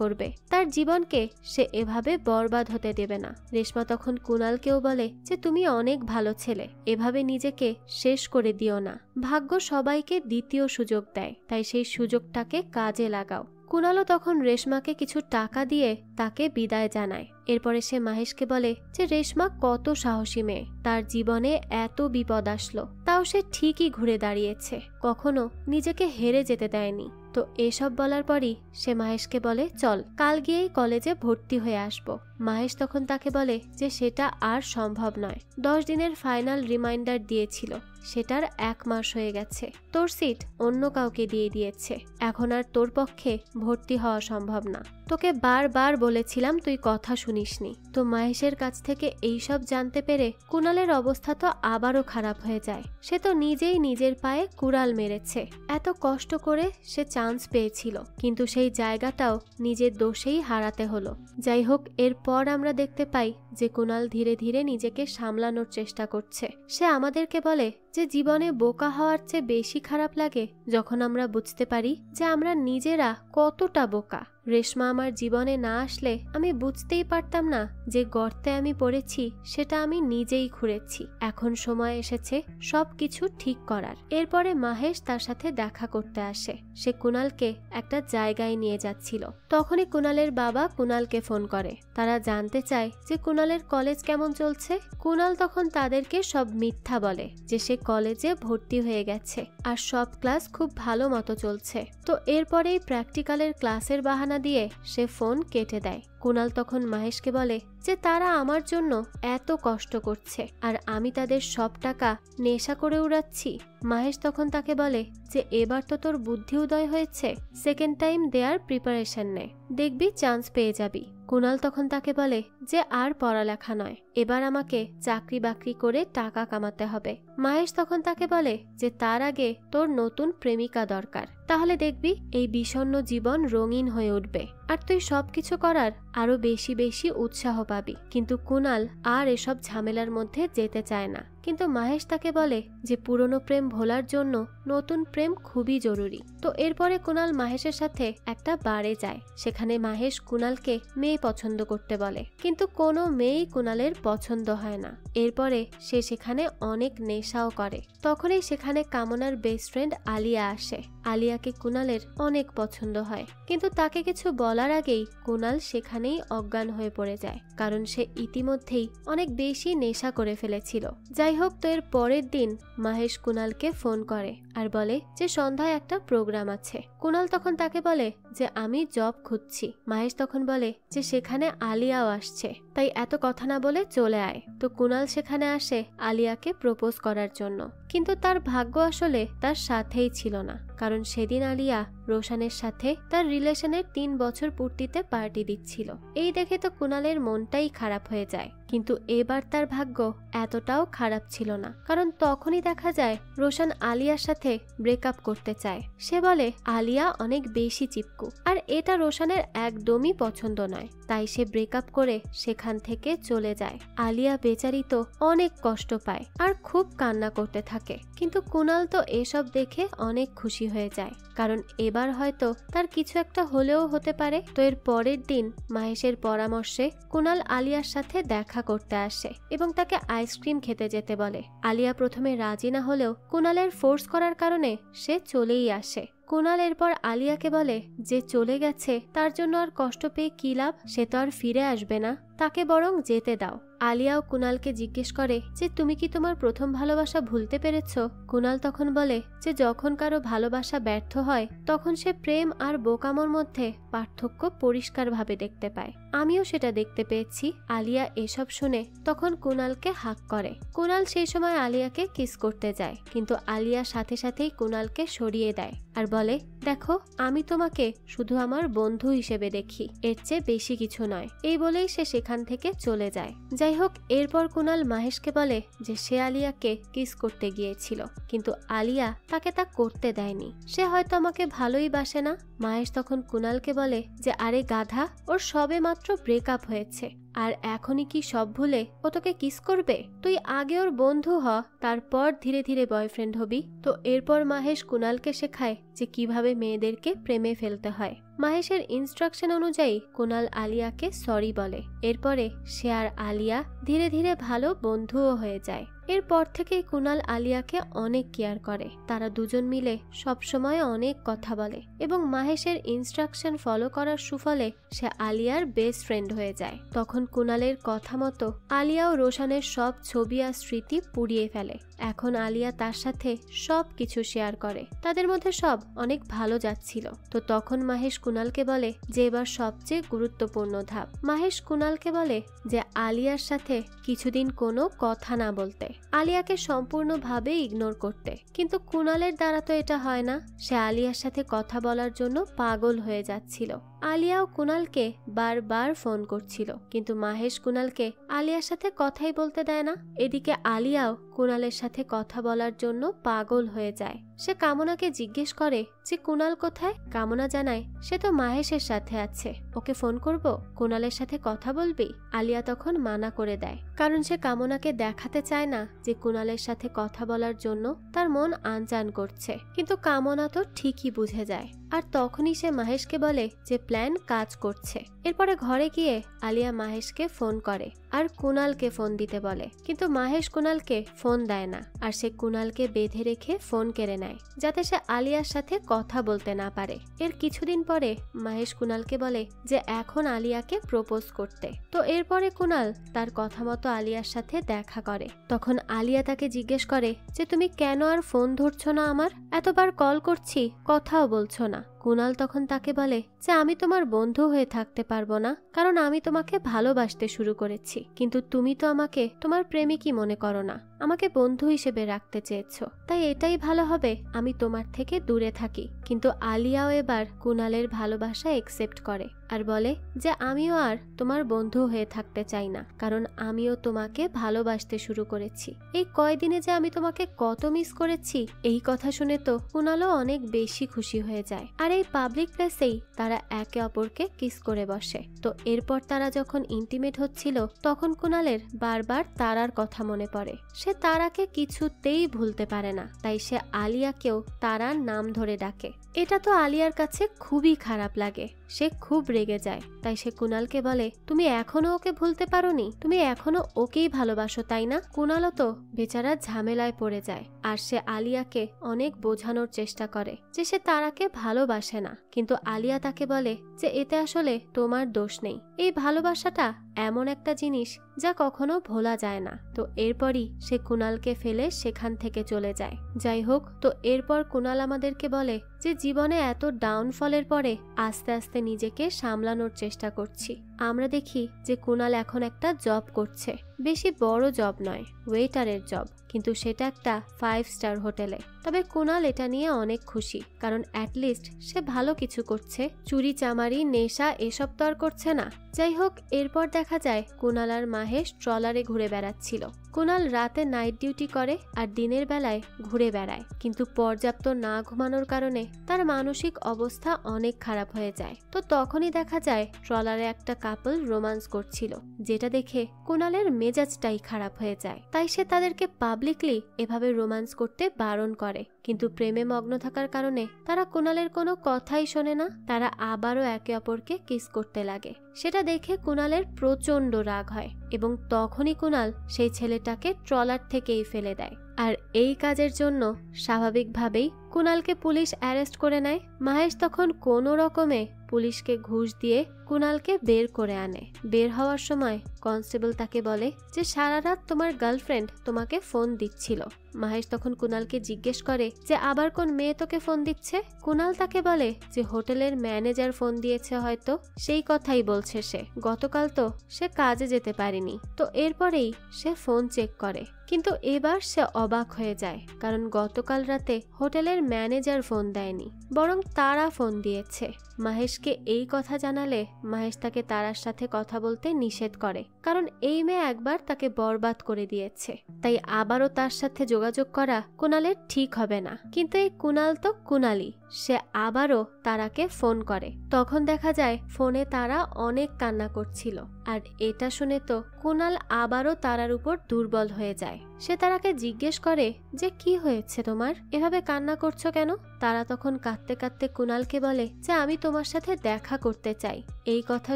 করবে। তার জীবনকে সে এভাবে বরবাদ হতে দেবে না। রেশমা তখন কুনালকেও বলে যে তুমি অনেক ভালো ছেলে, এভাবে নিজেকে শেষ করে দিও না। ভাগ্য সবাইকে দ্বিতীয় সুযোগ দেয়, তাই সেই সুযোগটাকে কাজে লাগাও। কুনালও তখন রেশমাকে কিছু টাকা দিয়ে তাকে বিদায় জানায়। এরপরে সে মাহেশকে বলে যে রেশমা কত সাহসী মেয়ে, তার জীবনে এত বিপদ আসলো তাও সে ঠিকই ঘুরে দাঁড়িয়েছে, কখনো নিজেকে হেরে যেতে দেয়নি। তো এসব বলার পরই সে মাহেশকে বলে চল কাল গিয়েই কলেজে ভর্তি হয়ে আসবো। মাহেশ তখন তাকে বলে যে সেটা আর সম্ভব নয়। 10 দিনের ফাইনাল রিমাইন্ডার দিয়েছিল, সেটার 1 মাস হয়ে গেছে। তোর সিট অন্য কাউকে দিয়ে দিয়েছে, এখন আর তোর পক্ষে ভর্তি হওয়া সম্ভব না। তোকে বারবার বলেছিলাম, তুই কথা শুনিসনি। তো মাহেশের কাছ থেকে এইসব জানতে পেরে কুনালের অবস্থা তো আবারও খারাপ হয়ে যায়। সে তো নিজেই নিজের পায়ে কুড়াল মেরেছে। এত কষ্ট করে সে চান্স পেয়েছিল, কিন্তু সেই জায়গাটাও নিজের দোষেই হারাতে হলো। যাই হোক, এরপর আমরা দেখতে পাই যে কুনাল ধীরে ধীরে নিজেকে সামলানোর চেষ্টা করছে। সে আমাদেরকে বলে যে জীবনে বোকা হওয়ার চেয়ে বেশি খারাপ লাগে যখন আমরা বুঝতে পারি যে আমরা নিজেরা কতটা বোকা। রেশমা আমার জীবনে না আসলে আমি বুঝতেই পারতাম না যে গর্তে আমি পড়েছি সেটা আমি নিজেই খুঁড়েছি। এখন সময় এসেছে সবকিছু ঠিক করার। এরপরে মাহেশ তার সাথে দেখা করতে আসে। সে কুনালকে একটা জায়গায় নিয়ে যাচ্ছিল। তখনই কুনালের বাবা কুনালকে ফোন করে। তারা জানতে চায় যে কুনালের কলেজ কেমন চলছে। কুনাল তখন তাদেরকে সব মিথ্যা বলে যে সে কলেজে ভর্তি হয়ে গেছে আর সব ক্লাস খুব ভালো মতো চলছে। তো এরপরেই প্র্যাকটিক্যালের ক্লাসের বাহানা দিয়ে সে ফোন কেটে দেয়। কুনাল তখন মাহেশকে বলে যে তারা আমার জন্য এত কষ্ট করছে আর আমি তাদের সব টাকা নেশা করে উড়াচ্ছি। মাহেশ তখন তাকে বলে যে এবার তো তোর বুদ্ধি উদয় হয়েছে, সেকেন্ড টাইম দেয়ার প্রিপারেশন নে, দেখবি চান্স পেয়ে যাবি। কুনাল তখন তাকে বলে যে আর পড়ালেখা নয়, এবার আমাকে চাকরি বাকরি করে টাকা কামাতে হবে। মাহেশ তখন তাকে বলে যে তার আগে তোর নতুন প্রেমিকা দরকার, তাহলে দেখবি এই বিষণ্ণ জীবন রঙিন হয়ে উঠবে আর তুই সবকিছু করার আরো বেশি বেশি উৎসাহ পাবি। কিন্তু কুনাল আর এসব ঝামেলার মধ্যে যেতে চায় না। কিন্তু মাহেশ তাকে বলে যে পুরনো প্রেম ভোলার জন্য নতুন প্রেম খুবই জরুরি। তো এরপরে কুনাল মাহেশের সাথে একটা বারে যায়। সেখানে মাহেশ কুনালকে মেয়ে পছন্দ করতে বলে, কিন্তু কোনো মেয়েই কুনালের পছন্দ হয় না। এরপরে সে সেখানে অনেক নেশাও করে। তখনই সেখানে কামনার বেস্ট ফ্রেন্ড আলিয়া আসে। আলিয়াকে কুনালের অনেক পছন্দ হয়, কিন্তু তাকে কিছু বলার আগেই কুনাল সেখানেই অজ্ঞান হয়ে পড়ে যায়, কারণ সে ইতিমধ্যেই অনেক বেশি নেশা করে ফেলেছিল। যাই হোক, তো এর পরের দিন মাহেশ কুনালকে ফোন করে আর বলে যে সন্ধ্যায় একটা প্রোগ্রাম আছে। কুনাল তখন তাকে বলে যে আমি জব খুঁজছি। মাহেশ তখন বলে যে সেখানে আলিয়াও আসছে, তাই এত কথা না বলে চলে আয়। তো কুনাল সেখানে আসে আলিয়াকে প্রপোজ করার জন্য, কিন্তু তার ভাগ্য আসলে তার সাথেই ছিল না, কারণ সেদিন আলিয়া রোশানের সাথে তার রিলেশনের 3 বছর পূর্তিতে পার্টি দিচ্ছিল। এই দেখে তো কুনালের মনটাই খারাপ হয়ে যায়। কিন্তু এবার তার ভাগ্য এতটাও খারাপ ছিল না, কারণ তখনই দেখা যায় রোশন আলিয়ার সাথে ব্রেকআপ করতে চায়। সে বলে আলিয়া অনেক বেশি চিপকু, আর এটা রোশনের একদমই পছন্দ নয়, তাই সে ব্রেকআপ করে সেখান থেকে চলে যায়। আলিয়া বেচারি তো অনেক কষ্ট পায় আর খুব কান্না করতে থাকে, কিন্তু কুনাল তো এসব দেখে অনেক খুশি হয়ে যায়, কারণ এবার হয়তো তার কিছু একটা হলেও হতে পারে। তো এর পরের দিন মাহেশের পরামর্শে কুনাল আলিয়ার সাথে দেখা করতে আসে এবং তাকে আইসক্রিম খেতে যেতে বলে। আলিয়া প্রথমে রাজি না হলেও কুনালের ফোর্স করার কারণে সে চলেই আসে। কুনাল এরপর আলিয়াকে বলে যে চলে গেছে তার জন্য আর কষ্ট পেয়ে কি লাভ, সে তো আর ফিরে আসবে না, তাকে বরং যেতে দাও। আলিয়াও কুনালকে জিজ্ঞেস করে যে তুমি কি তোমার প্রথম ভালোবাসা ভুলতে পেরেছ? কুনাল তখন বলে যে যখন কারো ভালোবাসা ব্যর্থ হয় তখন সে প্রেম আর বোকামোর মধ্যে পার্থক্য পরিষ্কারভাবে দেখতে পায়। আমিও সেটা দেখতে পেয়েছি। আলিয়া এসব শুনে তখন কুনালকে হাক করে। কুনাল সেই সময় আলিয়াকে কিস করতে যায়, কিন্তু আলিয়া সাথে সাথেই কুনালকে সরিয়ে দেয় আর বলে দেখো আমি তোমাকে শুধু আমার বন্ধু হিসেবে দেখি, এর চেয়ে বেশি কিছু নয়। এই বলেই সে সেখান থেকে চলে যায়। যাই হোক, এরপর কুনাল মাহেশকে বলে যে সে আলিয়াকে কিস করতে গিয়েছিল, কিন্তু আলিয়া তাকে তা করতে দেয়নি। সে হয়তো আমাকে ভালোই বাসে না। মাহেশ তখন কুনালকে বলে যে আরে গাধা, ওর সবে মাত্র ব্রেকআপ হয়েছে আর এখনই কি সব ভুলে ও তোকে কিস করবে? তুই আগে ওর বন্ধু হ, তারপর ধীরে ধীরে বয়ফ্রেন্ড হবি। তো এরপর মাহেশ কুনালকে শেখায় যে কিভাবে মেয়েদেরকে প্রেমে ফেলতে হয়। মাহেশের ইনস্ট্রাকশন অনুযায়ী কুনাল আলিয়াকে সরি বলে। এরপরে সে আর আলিয়া ধীরে ধীরে ভালো বন্ধুও হয়ে যায়। এরপর থেকেই কুনাল আলিয়াকে অনেক কেয়ার করে। তারা দুজন মিলে সবসময় অনেক কথা বলে এবং মাহেশের ইনস্ট্রাকশন ফলো করার সুফলে সে আলিয়ার বেস্ট ফ্রেন্ড হয়ে যায়। তখন কুনালের কথা মতো আলিয়াও রোশনের সব ছবি আর স্মৃতি পুড়িয়ে ফেলে। এখন আলিয়া তার সাথে সব কিছু শেয়ার করে। তাদের মধ্যে সব অনেক ভালো যাচ্ছিল। তো তখন মাহেশ কুনালকে বলে যে এবার সবচেয়ে গুরুত্বপূর্ণ ধাপ। মাহেশ কুনালকে বলে যে আলিয়ার সাথে কিছুদিন কোনো কথা না বলতে, আলিয়াকে সম্পূর্ণভাবে ইগনোর করতে। কিন্তু কুনালের দ্বারা তো এটা হয় না। সে আলিয়ার সাথে কথা বলার জন্য পাগল হয়ে যাচ্ছিল। আলিয়াও কুনালকে বারবার ফোন করছিল, কিন্তু মাহেশ কুনালকে আলিয়ার সাথে কথাই বলতে দেয় না। এদিকে আলিয়াও কুনালের সাথে কথা বলার জন্য পাগল হয়ে যায়। সে কামনাকে জিজ্ঞেস করে যে কুনাল কোথায়? কামনা জানায় সে তো মাহেশের সাথে আছে, ওকে ফোন করব? কুনালের সাথে কথা বলবি? আলিয়া তখন মানা করে দেয়, কারণ সে কামনাকে দেখাতে চায় না যে কুনালের সাথে কথা বলার জন্য তার মন আনচান করছে। কিন্তু কামনা তো ঠিকই বুঝে যায়, আর তখনই সে মাহেশকে বলে যে প্ল্যান কাজ করছে। এরপরে ঘরে গিয়ে আলিয়া মাহেশকে ফোন করে আর কুনালকে ফোন দিতে বলে, কিন্তু মাহেশ কুনালকে ফোন দেয় না, আর সে কুনালকে বেঁধে রেখে ফোন কেড়ে নেয় যাতে সে আলিয়ার সাথে কথা বলতে না পারে। এর কিছুদিন পরে মাহেশ কুনালকে বলে যে এখন আলিয়াকে প্রপোজ করতে। তো এরপরে কুনাল তার কথা মতো আলিয়ার সাথে দেখা করে। তখন আলিয়া তাকে জিজ্ঞেস করে যে তুমি কেন আর ফোন ধরছো না? আমার এতবার কল করছি, কথাও বলছো না। কুনাল তখন তাকে বলে যে আমি তোমার বন্ধু হয়ে থাকতে পারবো না, কারণ আমি তোমাকে ভালোবাসতে শুরু করেছি, কিন্তু তুমি তো আমাকে তোমার প্রেমিকই মনে করো না, আমাকে বন্ধু হিসেবে রাখতে চেয়েছো। তাই এটাই ভালো হবে আমি তোমার থেকে দূরে থাকি। কিন্তু আলিয়াও এবার কুনালের ভালোবাসা একসেপ্ট করে আর বলে যে আমিও আর তোমার বন্ধু হয়ে থাকতে চাই না, কারণ আমিও তোমাকে ভালোবাসতে শুরু করেছি। এই কয়দিনে যে আমি তোমাকে কত মিস করেছি। এই কথা শুনে তো কুনালও অনেক বেশি খুশি হয়ে যায়। আর এই পাবলিক প্লেসেই তারা একে অপরকে কিস করে বসে। তো এরপর তারা যখন ইন্টিমেট হচ্ছিল তখন কুনালের বারবার তারার কথা মনে পড়ে। সে তারাকে কিছুতেই ভুলতে পারে না, তাই সে আলিয়াকেও তারার নাম ধরে ডাকে। এটা তো আলিয়ার কাছে খুবই খারাপ লাগে। সে খুব রেগে যায়। তাই সে কুনালকে বলে তুমি এখনো ওকে ভুলতে পারোনি? তুমি এখনো ওকেই ভালোবাসো তাই না? কুনালও তো বেচারা ঝামেলায় পড়ে যায়, আর সে আলিয়াকে অনেক বোঝানোর চেষ্টা করে যে সে তারাকে ভালোবাসে না। কিন্তু আলিয়া তাকে বলে যে এতে আসলে তোমার দোষ নেই। এই ভালোবাসাটা এমন একটা জিনিস যা কখনো ভোলা যায় না। তো এরপরই সে কুনালকে ফেলে সেখান থেকে চলে যায়। যাই হোক, তো এরপর কুনাল আমাদেরকে বলে যে জীবনে এত ডাউনফলের পরে আস্তে আস্তে নিজেকে সামলানোর চেষ্টা করছি। আমরা দেখি যে কুনাল এখন একটা জব করছে, বেশি বড় জব নয়, ওয়েটারের জব, কিন্তু সেটা একটা 5 স্টার হোটেলে। তবে কুনাল এটা নিয়ে অনেক খুশি, কারণ অ্যাটলিস্ট সে ভালো কিছু করছে, চুরি চামারি নেশা এসব তো আর করছে না। যাই হোক, এরপর দেখা যায় কুনাল আর মাহেশ ট্রলারে ঘুরে বেড়াচ্ছিল। কুনাল রাতে নাইট ডিউটি করে আর দিনের বেলায় ঘুরে বেড়ায়, কিন্তু পর্যাপ্ত না ঘুমানোর কারণে তার মানসিক অবস্থা অনেক খারাপ হয়ে যায়। তো তখনই দেখা যায় ট্রলারে একটা কাপল রোমান্স করছিল, যেটা দেখে কুনালের মেজাজটাই খারাপ হয়ে যায়। তাই সে তাদেরকে পাবলিকলি এভাবে রোমান্স করতে বারণ করে, কিন্তু প্রেমে মগ্ন থাকার কারণে তারা কুনালের কোনো কথাই শোনে না। তারা আবারও একে অপরকে কিস করতে লাগে। সেটা দেখে কুনালের প্রচন্ড রাগ হয় এবং তখনই কুনাল সেই ছেলেটাকে ট্রলার থেকেই ফেলে দেয়। আর এই কাজের জন্য স্বাভাবিকভাবেই কুনালকে পুলিশ অ্যারেস্ট করে নেয়। মাহেশ তখন কোনো রকমে পুলিশকে ঘুষ দিয়ে কুনালকে বের করে আনে। বের হওয়ার সময় কনস্টেবল তাকে বলে যে সারা রাত তোমার গার্লফ্রেন্ড তোমাকে ফোন দিচ্ছিল। মাহেশ তখন কুনালকে জিজ্ঞেস করে যে আবার কোন মেয়ে তোকে ফোন দিচ্ছে। কুনাল তাকে বলে যে হোটেলের ম্যানেজার ফোন দিয়েছে, হয়তো সেই কথাই বলছে সে। গতকাল তো সে কাজে যেতে পারেনি। তো এরপরেই সে ফোন চেক করে, কিন্তু এবার সে অবাক হয়ে যায়, কারণ গতকাল রাতে হোটেলের ম্যানেজার ফোন দেয়নি, বরং তারা ফোন দিয়েছে। মাহেশকে এই কথা জানালে মাহেশ তাকে তারার সাথে কথা বলতে নিষেধ করে, কারণ এই মেয়ে একবার তাকে বরবাদ করে দিয়েছে। তাই আবারও তার সাথে যোগাযোগ করা কুনালের ঠিক হবে না। কিন্তু এই কুনাল তো কুনালই, সে আবারও তারাকে ফোন করে। তখন দেখা যায় ফোনে তারা অনেক কান্না করছিল, আর এটা শুনে তো কুনাল আবারও তারার উপর দুর্বল হয়ে যায়। সে তারাকে জিজ্ঞেস করে যে কি হয়েছে তোমার, এভাবে কান্না করছো কেন? তারা তখন কাঁদতে কাঁদতে কুনালকে বলে যে আমি তোমার সাথে দেখা করতে চাই। এই কথা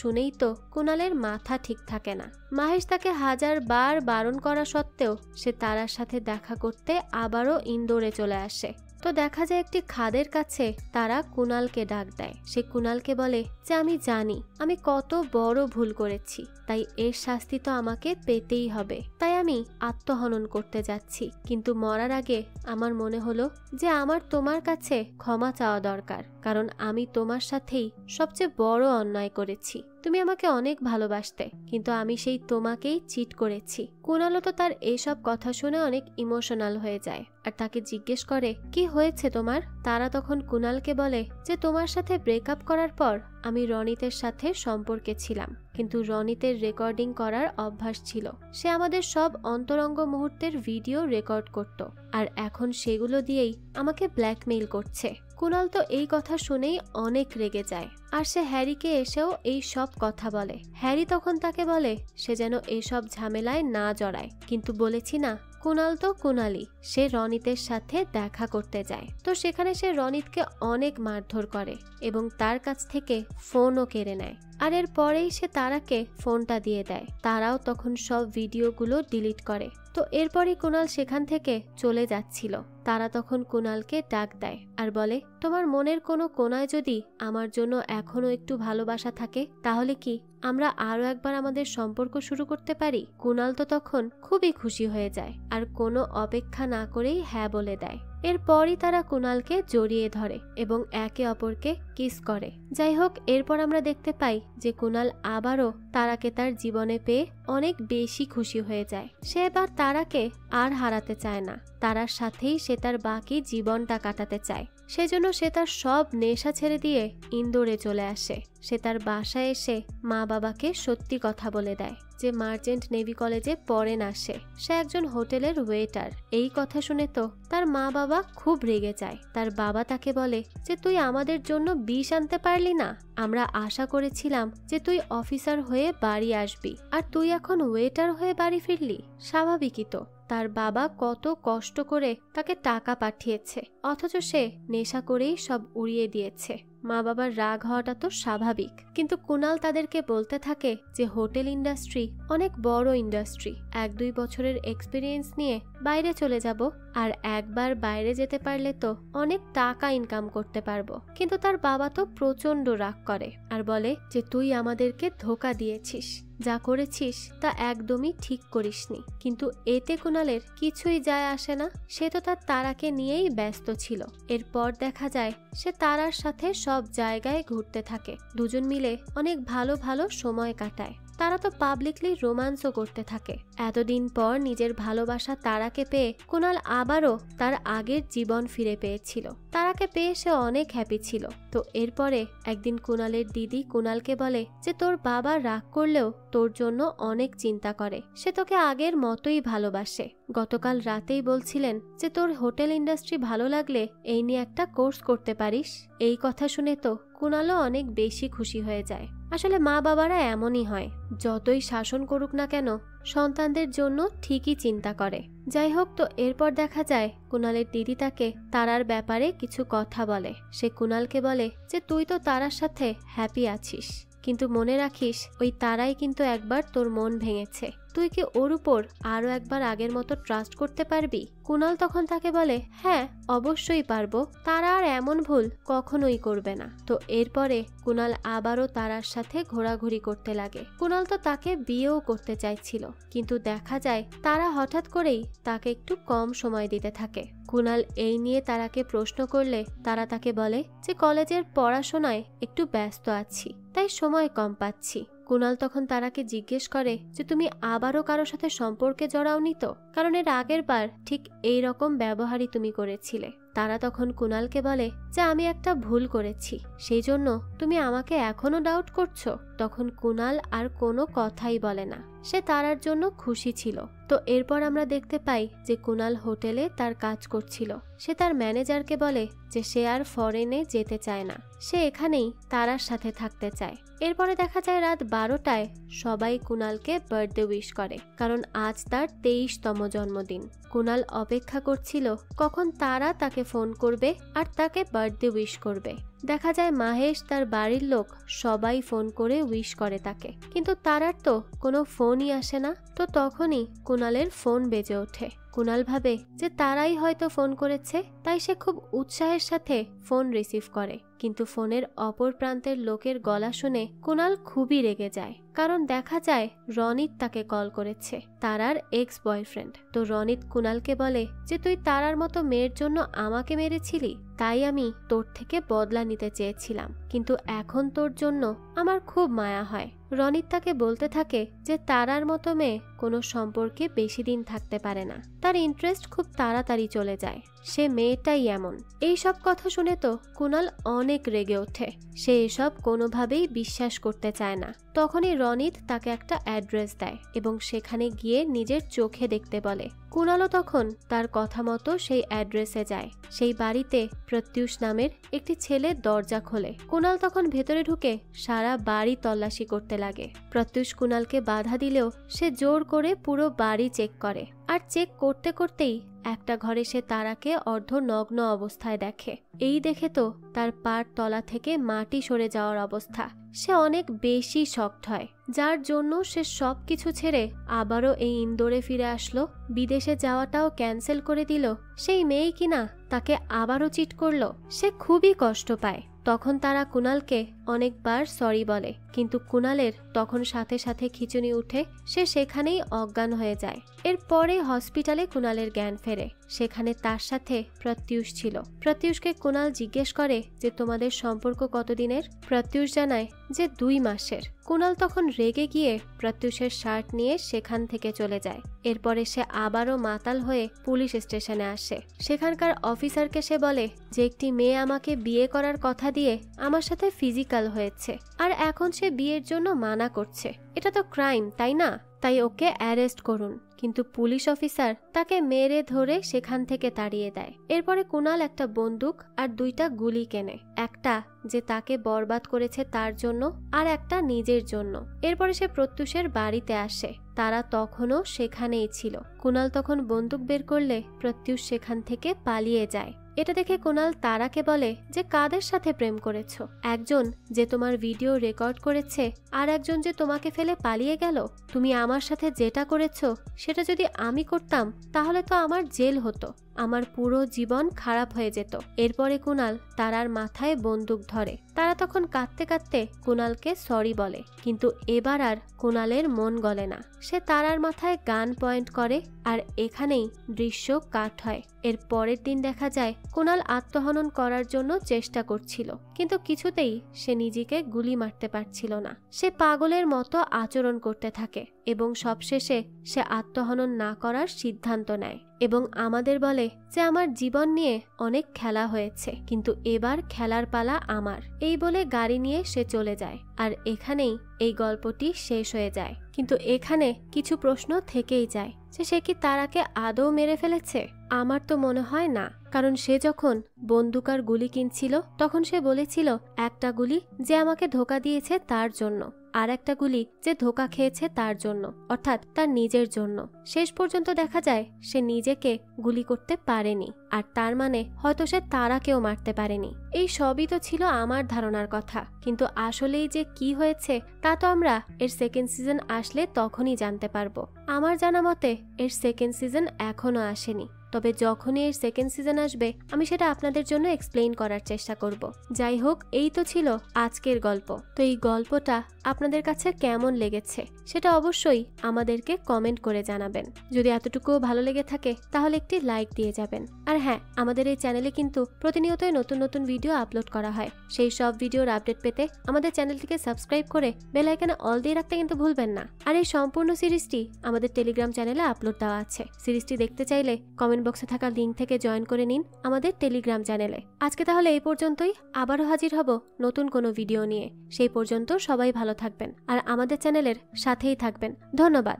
শুনেই তো কুনালের মাথা ঠিক থাকে না। মাহেশ তাকে 1000 বার বারণ করা সত্ত্বেও সে তারার সাথে দেখা করতে আবারও ইন্দোরে চলে আসে। তো দেখা যায় একটি খাদের কাছে তারা কুনালকে ডাক দেয়। সে কুনালকে বলে যে আমি জানি আমি কত বড় ভুল করেছি, তাই এর শাস্তি তো আমাকে পেতেই হবে। তাই আমি আত্মহনন করতে যাচ্ছি, কিন্তু মরার আগে আমার মনে হলো যে আমার তোমার কাছে ক্ষমা চাওয়া দরকার, কারণ আমি তোমার সাথেই সবচেয়ে বড় অন্যায় করেছি। তুমি আমাকে অনেক ভালোবাসতে, কিন্তু আমি সেই তোমাকেই চিট করেছি। কুনালও তো তার এইসব কথা শুনে অনেক ইমোশনাল হয়ে যায় আর তাকে জিজ্ঞেস করে কি হয়েছে তোমার। তারা তখন কুনালকে বলে যে তোমার সাথে ব্রেকআপ করার পর আমি রনিতের সাথে সম্পর্কে ছিলাম, কিন্তু রনিতের রেকর্ডিং করার অভ্যাস ছিল। সে আমাদের সব অন্তরঙ্গ মুহূর্তের ভিডিও রেকর্ড করত, আর এখন সেগুলো দিয়েই আমাকে ব্ল্যাকমেইল করছে। কুনাল তো এই কথা শুনেই অনেক রেগে যায়, আর সে হ্যারিকে এসেও এই সব কথা বলে। হ্যারি তখন তাকে বলে সে যেন এসব ঝামেলায় না জড়ায়, কিন্তু বলেছি না কুনাল তো কুনালই, সে রনিতের সাথে দেখা করতে যায়। তো সেখানে সে রনিতকে অনেক মারধর করে এবং তার কাছ থেকে ফোনও কেড়ে নেয়। আর এর পরেই সে তারাকে ফোনটা দিয়ে দেয়। তারাও তখন সব ভিডিওগুলো ডিলিট করে। তো এরপরই কুনাল সেখান থেকে চলে যাচ্ছিল। তারা তখন কুনালকে ডাক দেয় আর বলে তোমার মনের কোনো কোনায় যদি আমার জন্য এখনো একটু ভালোবাসা থাকে, তাহলে কি আমরা আরো একবার আমাদের সম্পর্ক শুরু করতে পারি? কুনাল তো তখন খুবই খুশি হয়ে যায় আর কোনো অপেক্ষা না করেই হ্যাঁ বলে দেয়। এরপরই তারা কুনালকে জড়িয়ে ধরে এবং একে অপরকে কিস করে। যাই হোক, এরপর আমরা দেখতে পাই যে কুনাল আবারও তারাকে তার জীবনে পেয়ে অনেক বেশি খুশি হয়ে যায়। সে এবার তারাকে আর হারাতে চায় না, তারার সাথেই সে তার বাকি জীবনটা কাটাতে চায়। সেজন্য সে তার সব নেশা ছেড়ে দিয়ে ইন্দোরে চলে আসে। সে তার বাসায় এসে মা বাবাকে সত্যি কথা বলে দেয় যে মার্চেন্ট নেভি কলেজে পড়ে না সে একজন হোটেলের ওয়েটার। এই কথা শুনে তো তার মা বাবা খুব রেগে যায়। তার বাবা তাকে বলে যে তুই আমাদের জন্য বিষ আনতে পারলি না, আমরা আশা করেছিলাম যে তুই অফিসার হয়ে বাড়ি আসবি, আর তুই এখন ওয়েটার হয়ে বাড়ি ফিরলি। স্বাভাবিকই তো, তার বাবা কত কষ্ট করে তাকে টাকা পাঠিয়েছে, অথচ সে নেশা করেই সব উড়িয়ে দিয়েছে। মা বাবার রাগ হওয়াটা তো স্বাভাবিক, কিন্তু কুনাল তাদেরকে বলতে থাকে যে হোটেল ইন্ডাস্ট্রি অনেক বড় ইন্ডাস্ট্রি, 1-2 বছরের এক্সপিরিয়েন্স নিয়ে বাইরে চলে যাব, আর একবার বাইরে যেতে পারলে তো অনেক টাকা ইনকাম করতে পারবো। কিন্তু তার বাবা তো প্রচন্ড রাগ করে আর বলে যে তুই আমাদেরকে ধোকা দিয়েছিস, যা করেছিস তা একদমই ঠিক করিসনি। কিন্তু এতে কুণালের কিছুই যায় আসে না, সে তো তার তারাকে নিয়েই ব্যস্ত ছিল। এরপর দেখা যায় সে তারার সাথে সব জায়গায় ঘুরতে থাকে, দুজন মিলে অনেক ভালো ভালো সময় কাটায়। তারা তো পাবলিকলি রোম্যান্সও করতে থাকে। এতদিন পর নিজের ভালোবাসা তারাকে পেয়ে কুণাল আবারও তার আগের জীবন ফিরে পেয়েছিল। তারাকে পেয়ে সে অনেক হ্যাপি ছিল। তো এরপরে একদিন কুণালের দিদি কুণালকে বলে যে তোর বাবা রাগ করলেও তোর জন্য অনেক চিন্তা করে, সে তোকে আগের মতোই ভালোবাসে। গতকাল রাতেই বলছিলেন যে তোর হোটেল ইন্ডাস্ট্রি ভালো লাগলে এই নিয়ে একটা কোর্স করতে পারিস। এই কথা শুনে তো কুণালও অনেক বেশি খুশি হয়ে যায়। আসলে মা বাবারা এমনই হয়, যতই শাসন করুক না কেন সন্তানদের জন্য ঠিকই চিন্তা করে। যাই হোক, তো এরপর দেখা যায় কুণালের দিদি তাকে তারার ব্যাপারে কিছু কথা বলে। সে কুণালকে বলে যে তুই তো তারার সাথে হ্যাপি আছিস, কিন্তু মনে রাখিস ওই তারাই কিন্তু একবার তোর মন ভেঙেছে। তুই কি ওর উপর আরো একবার আগের মতো ট্রাস্ট করতে পারবি? কুণাল তখন তাকে বলে হ্যাঁ অবশ্যই পারবো, তারা আর এমন ভুল কখনোই করবে না। তো এরপরে কুণাল আবারও তারার সাথে ঘোরাঘুরি করতে লাগে। কুণাল তো তাকে বিয়েও করতে চাইছিল, কিন্তু দেখা যায় তারা হঠাৎ করেই তাকে একটু কম সময় দিতে থাকে। কুণাল এই নিয়ে তারাকে প্রশ্ন করলে তারা তাকে বলে যে কলেজের পড়াশোনায় একটু ব্যস্ত আছি, তাই সময় কম পাচ্ছি। কুণাল তখন তারাকে জিজ্ঞেস করে যে তুমি আবারও কারো সাথে সম্পর্কে জড়াওনি তো? কারণ এর আগের বার ঠিক এই রকম ব্যবহারই তুমি করেছিলে। তারা তখন কুণালকে বলে যে আমি একটা ভুল করেছি, সেই জন্য তুমি আমাকে এখনো ডাউট করছো। তখন কুণাল আর কোনো কথাই বলে না, সে তারার জন্য খুশি ছিল। তো এরপর আমরা দেখতে পাই যে কুণাল হোটেলে তার কাজ করছিল। সে তার ম্যানেজারকে বলে যে সে আর ফরেনে যেতে চায় না, সে এখানেই তারার সাথে থাকতে চায়। এরপরে দেখা যায় রাত 12টায় সবাই কুণালকে বার্থডে উইশ করে, কারণ আজ তার 23তম জন্মদিন। কুণাল অপেক্ষা করছিল কখন তারা তাকে ফোন করবে আর তাকে বার্থডে উইশ করবে। দেখা যায় মাহেশ, তার বাড়ির লোক সবাই ফোন করে উইশ করে তাকে, কিন্তু তারার তো কোনো ফোনই আসে না। তো তখনই কুণালের ফোন বেজে ওঠে। কুণাল ভাবে যে তারাই হয়তো ফোন করেছে, তাই সে খুব উৎসাহের সাথে ফোন রিসিভ করে। কিন্তু ফোনের অপর প্রান্তের লোকের গলা শুনে কুণাল খুবই রেগে যায়, কারণ দেখা যায় রনিত তাকে কল করেছে, তারার এক্স বয়ফ্রেন্ড। তো রনিত কুণালকে বলে যে তুই তারার মতো মেয়ের জন্য আমাকে মেরেছিলি, তাই আমি তোর থেকে বদলা নিতে চেয়েছিলাম, কিন্তু এখন তোর জন্য আমার খুব মায়া হয়। রনিত তাকে বলতে থাকে যে তারার মতো মেয়ে কোনো সম্পর্কে বেশি দিন থাকতে পারে না, তার ইন্টারেস্ট খুব তাড়াতাড়ি চলে যায়, সে মেয়েটাই এমন। এই সব কথা শুনে তো কুণাল অনেক রেগে ওঠে, সে এসব কোনোভাবেই বিশ্বাস করতে চায় না। তখনই রনিত তাকে একটা অ্যাড্রেস দেয় এবং সেখানে গিয়ে নিজের চোখে দেখতে বলে। কুণালও তখন তার কথা মতো সেই অ্যাড্রেসে যায়। সেই বাড়িতে প্রত্যুষ নামের একটি ছেলে দরজা খোলে। কুণাল তখন ভেতরে ঢুকে সারা বাড়ি তল্লাশি করতে লাগে। প্রত্যুষ কুণালকে বাধা দিলেও সে জোর করে পুরো বাড়ি চেক করে, আর চেক করতে করতেই একটা ঘরে সে তারাকে অর্ধনগ্ন অবস্থায় দেখে। এই দেখে তো তার পার তলা থেকে মাটি সরে যাওয়ার অবস্থা। সে অনেক বেশি শকড হয়, যার জন্য সে সবকিছু ছেড়ে আবারও এই ইন্দোরে ফিরে আসলো। বিদেশে যাওয়াটাও ক্যান্সেল করে দিল। সেই মেয়ে কিনা তাকে আবারও চিট করলো। সে খুবই কষ্ট পায়। তখন তারা কুণালকে অনেকবার সরি বলে, কিন্তু কুণালের তখন সাথে সাথে খিঁচুনি উঠে, সে সেখানেই অজ্ঞান হয়ে যায়। এরপরে হসপিটালে কুণালের জ্ঞান ফেরে। সেখানে তার সাথে প্রত্যুষ ছিল। প্রত্যুষকে কুণাল জিজ্ঞেস করে যে তোমাদের সম্পর্ক কতদিনের? প্রত্যুষ জানায় যে 2 মাসের। কুণাল তখন রেগে গিয়ে প্রত্যুষের শার্ট নিয়ে সেখান থেকে চলে যায়। এরপরে সে আবারও মাতাল হয়ে পুলিশ স্টেশনে আসে। সেখানকার অফিসারকে সে বলে যে একটি মেয়ে আমাকে বিয়ে করার কথা দিয়ে আমার সাথে ফিজিক্যাল হয়েছে, আর এখন সে বিয়ের জন্য মানা করছে। এটা তো ক্রাইম, তাই না? তাই ওকে অ্যারেস্ট করুন। কিন্তু পুলিশ অফিসার তাকে মেরে ধরে সেখান থেকে তাড়িয়ে দেয়। এরপরে কুণাল একটা বন্দুক আর 2টা গুলি কেনে, একটা যে তাকে বরবাদ করেছে তার জন্য, আর একটা নিজের জন্য। এরপরে সে প্রত্যুষের বাড়িতে আসে। তারা তখনও সেখানেই ছিল। কুণাল তখন বন্দুক বের করলে প্রত্যুষ সেখান থেকে পালিয়ে যায়। এটা দেখে কুণাল তারাকে বলে যে কাদের সাথে প্রেম করেছো? একজন যে তোমার ভিডিও রেকর্ড করেছে, আর একজন যে তোমাকে ফেলে পালিয়ে গেল। তুমি আমার সাথে যেটা করেছো সেটা যদি আমি করতাম তাহলে তো আমার জেল হতো। আমার পুরো জীবন খারাপ হয়ে যেত। এরপরে কুনাল তারার মাথায় বন্দুক ধরে। তারা তখন কাঁদতে কাঁদতে কুনালকে সরি বলে, কিন্তু এবার আর কুনালের মন গলে না। সে তারার মাথায় গান পয়েন্ট করে আর এখানেই দৃশ্য কাট হয়। এর পরের দিন দেখা যায় কুনাল আত্মহনন করার জন্য চেষ্টা করছিল, কিন্তু কিছুতেই সে নিজেকে গুলি মারতে পারছিল না। সে পাগলের মতো আচরণ করতে থাকে এবং সবশেষে সে আত্মহনন না করার সিদ্ধান্ত নেয় এবং আমাদের বলে যে আমার জীবন নিয়ে অনেক খেলা হয়েছে, কিন্তু এবার খেলার পালা আমার। এই বলে গাড়ি নিয়ে সে চলে যায় আর এখানেই এই গল্পটি শেষ হয়ে যায়। কিন্তু এখানে কিছু প্রশ্ন থেকেই যায় যে সে কি তারাকে আদৌ মেরে ফেলেছে? আমার তো মনে হয় না, কারণ সে যখন বন্দুক আর গুলি কিনছিল তখন সে বলেছিল একটা গুলি যে আমাকে ধোকা দিয়েছে তার জন্য, আর একটা গুলি যে ধোকা খেয়েছে তার জন্য, অর্থাৎ তার নিজের জন্য। শেষ পর্যন্ত দেখা যায় সে নিজেকে গুলি করতে পারেনি, আর তার মানে হয়তো সে তারাকেও মারতে পারেনি। এই সবই তো ছিল আমার ধারণার কথা, কিন্তু আসলেই যে কি হয়েছে তা তো আমরা এর সেকেন্ড সিজন আসলে তখনই জানতে পারবো। আমার জানা মতে এর সেকেন্ড সিজন এখনো আসেনি, তবে যখনই এর সেকেন্ড সিজন আসবে আমি সেটা আপনাদের জন্য এক্সপ্লেইন করার চেষ্টা করব। যাই হোক, এই তো ছিল আজকের গল্প। তো এই গল্পটা আপনাদের কাছে কেমন লেগেছে সেটা অবশ্যই আমাদেরকে কমেন্ট করে জানাবেন। যদি এতটুকুও ভালো লেগে থাকে তাহলে একটি লাইক দিয়ে যাবেন। আর হ্যাঁ, আমাদের এই চ্যানেলে কিন্তু প্রতিনিয়তই নতুন নতুন ভিডিও আপলোড করা হয়। সেই সব ভিডিওর আপডেট পেতে আমাদের চ্যানেলটিকে সাবস্ক্রাইব করে বেল আইকনে অল দিয়ে রাখতে কিন্তু ভুলবেন না। আর এই সম্পূর্ণ সিরিজটি আমাদের টেলিগ্রাম চ্যানেলে আপলোড দেওয়া আছে। সিরিজটি দেখতে চাইলে কমেন্ট বক্সে থাকা লিংক থেকে জয়েন করে নিন আমাদের টেলিগ্রাম চ্যানেলে। আজকে তাহলে এই পর্যন্তই, আবারও হাজির হব নতুন কোনো ভিডিও নিয়ে। সেই পর্যন্ত সবাই ভালো থাকবেন আর আমাদের চ্যানেলের সাথেই থাকবেন। ধন্যবাদ।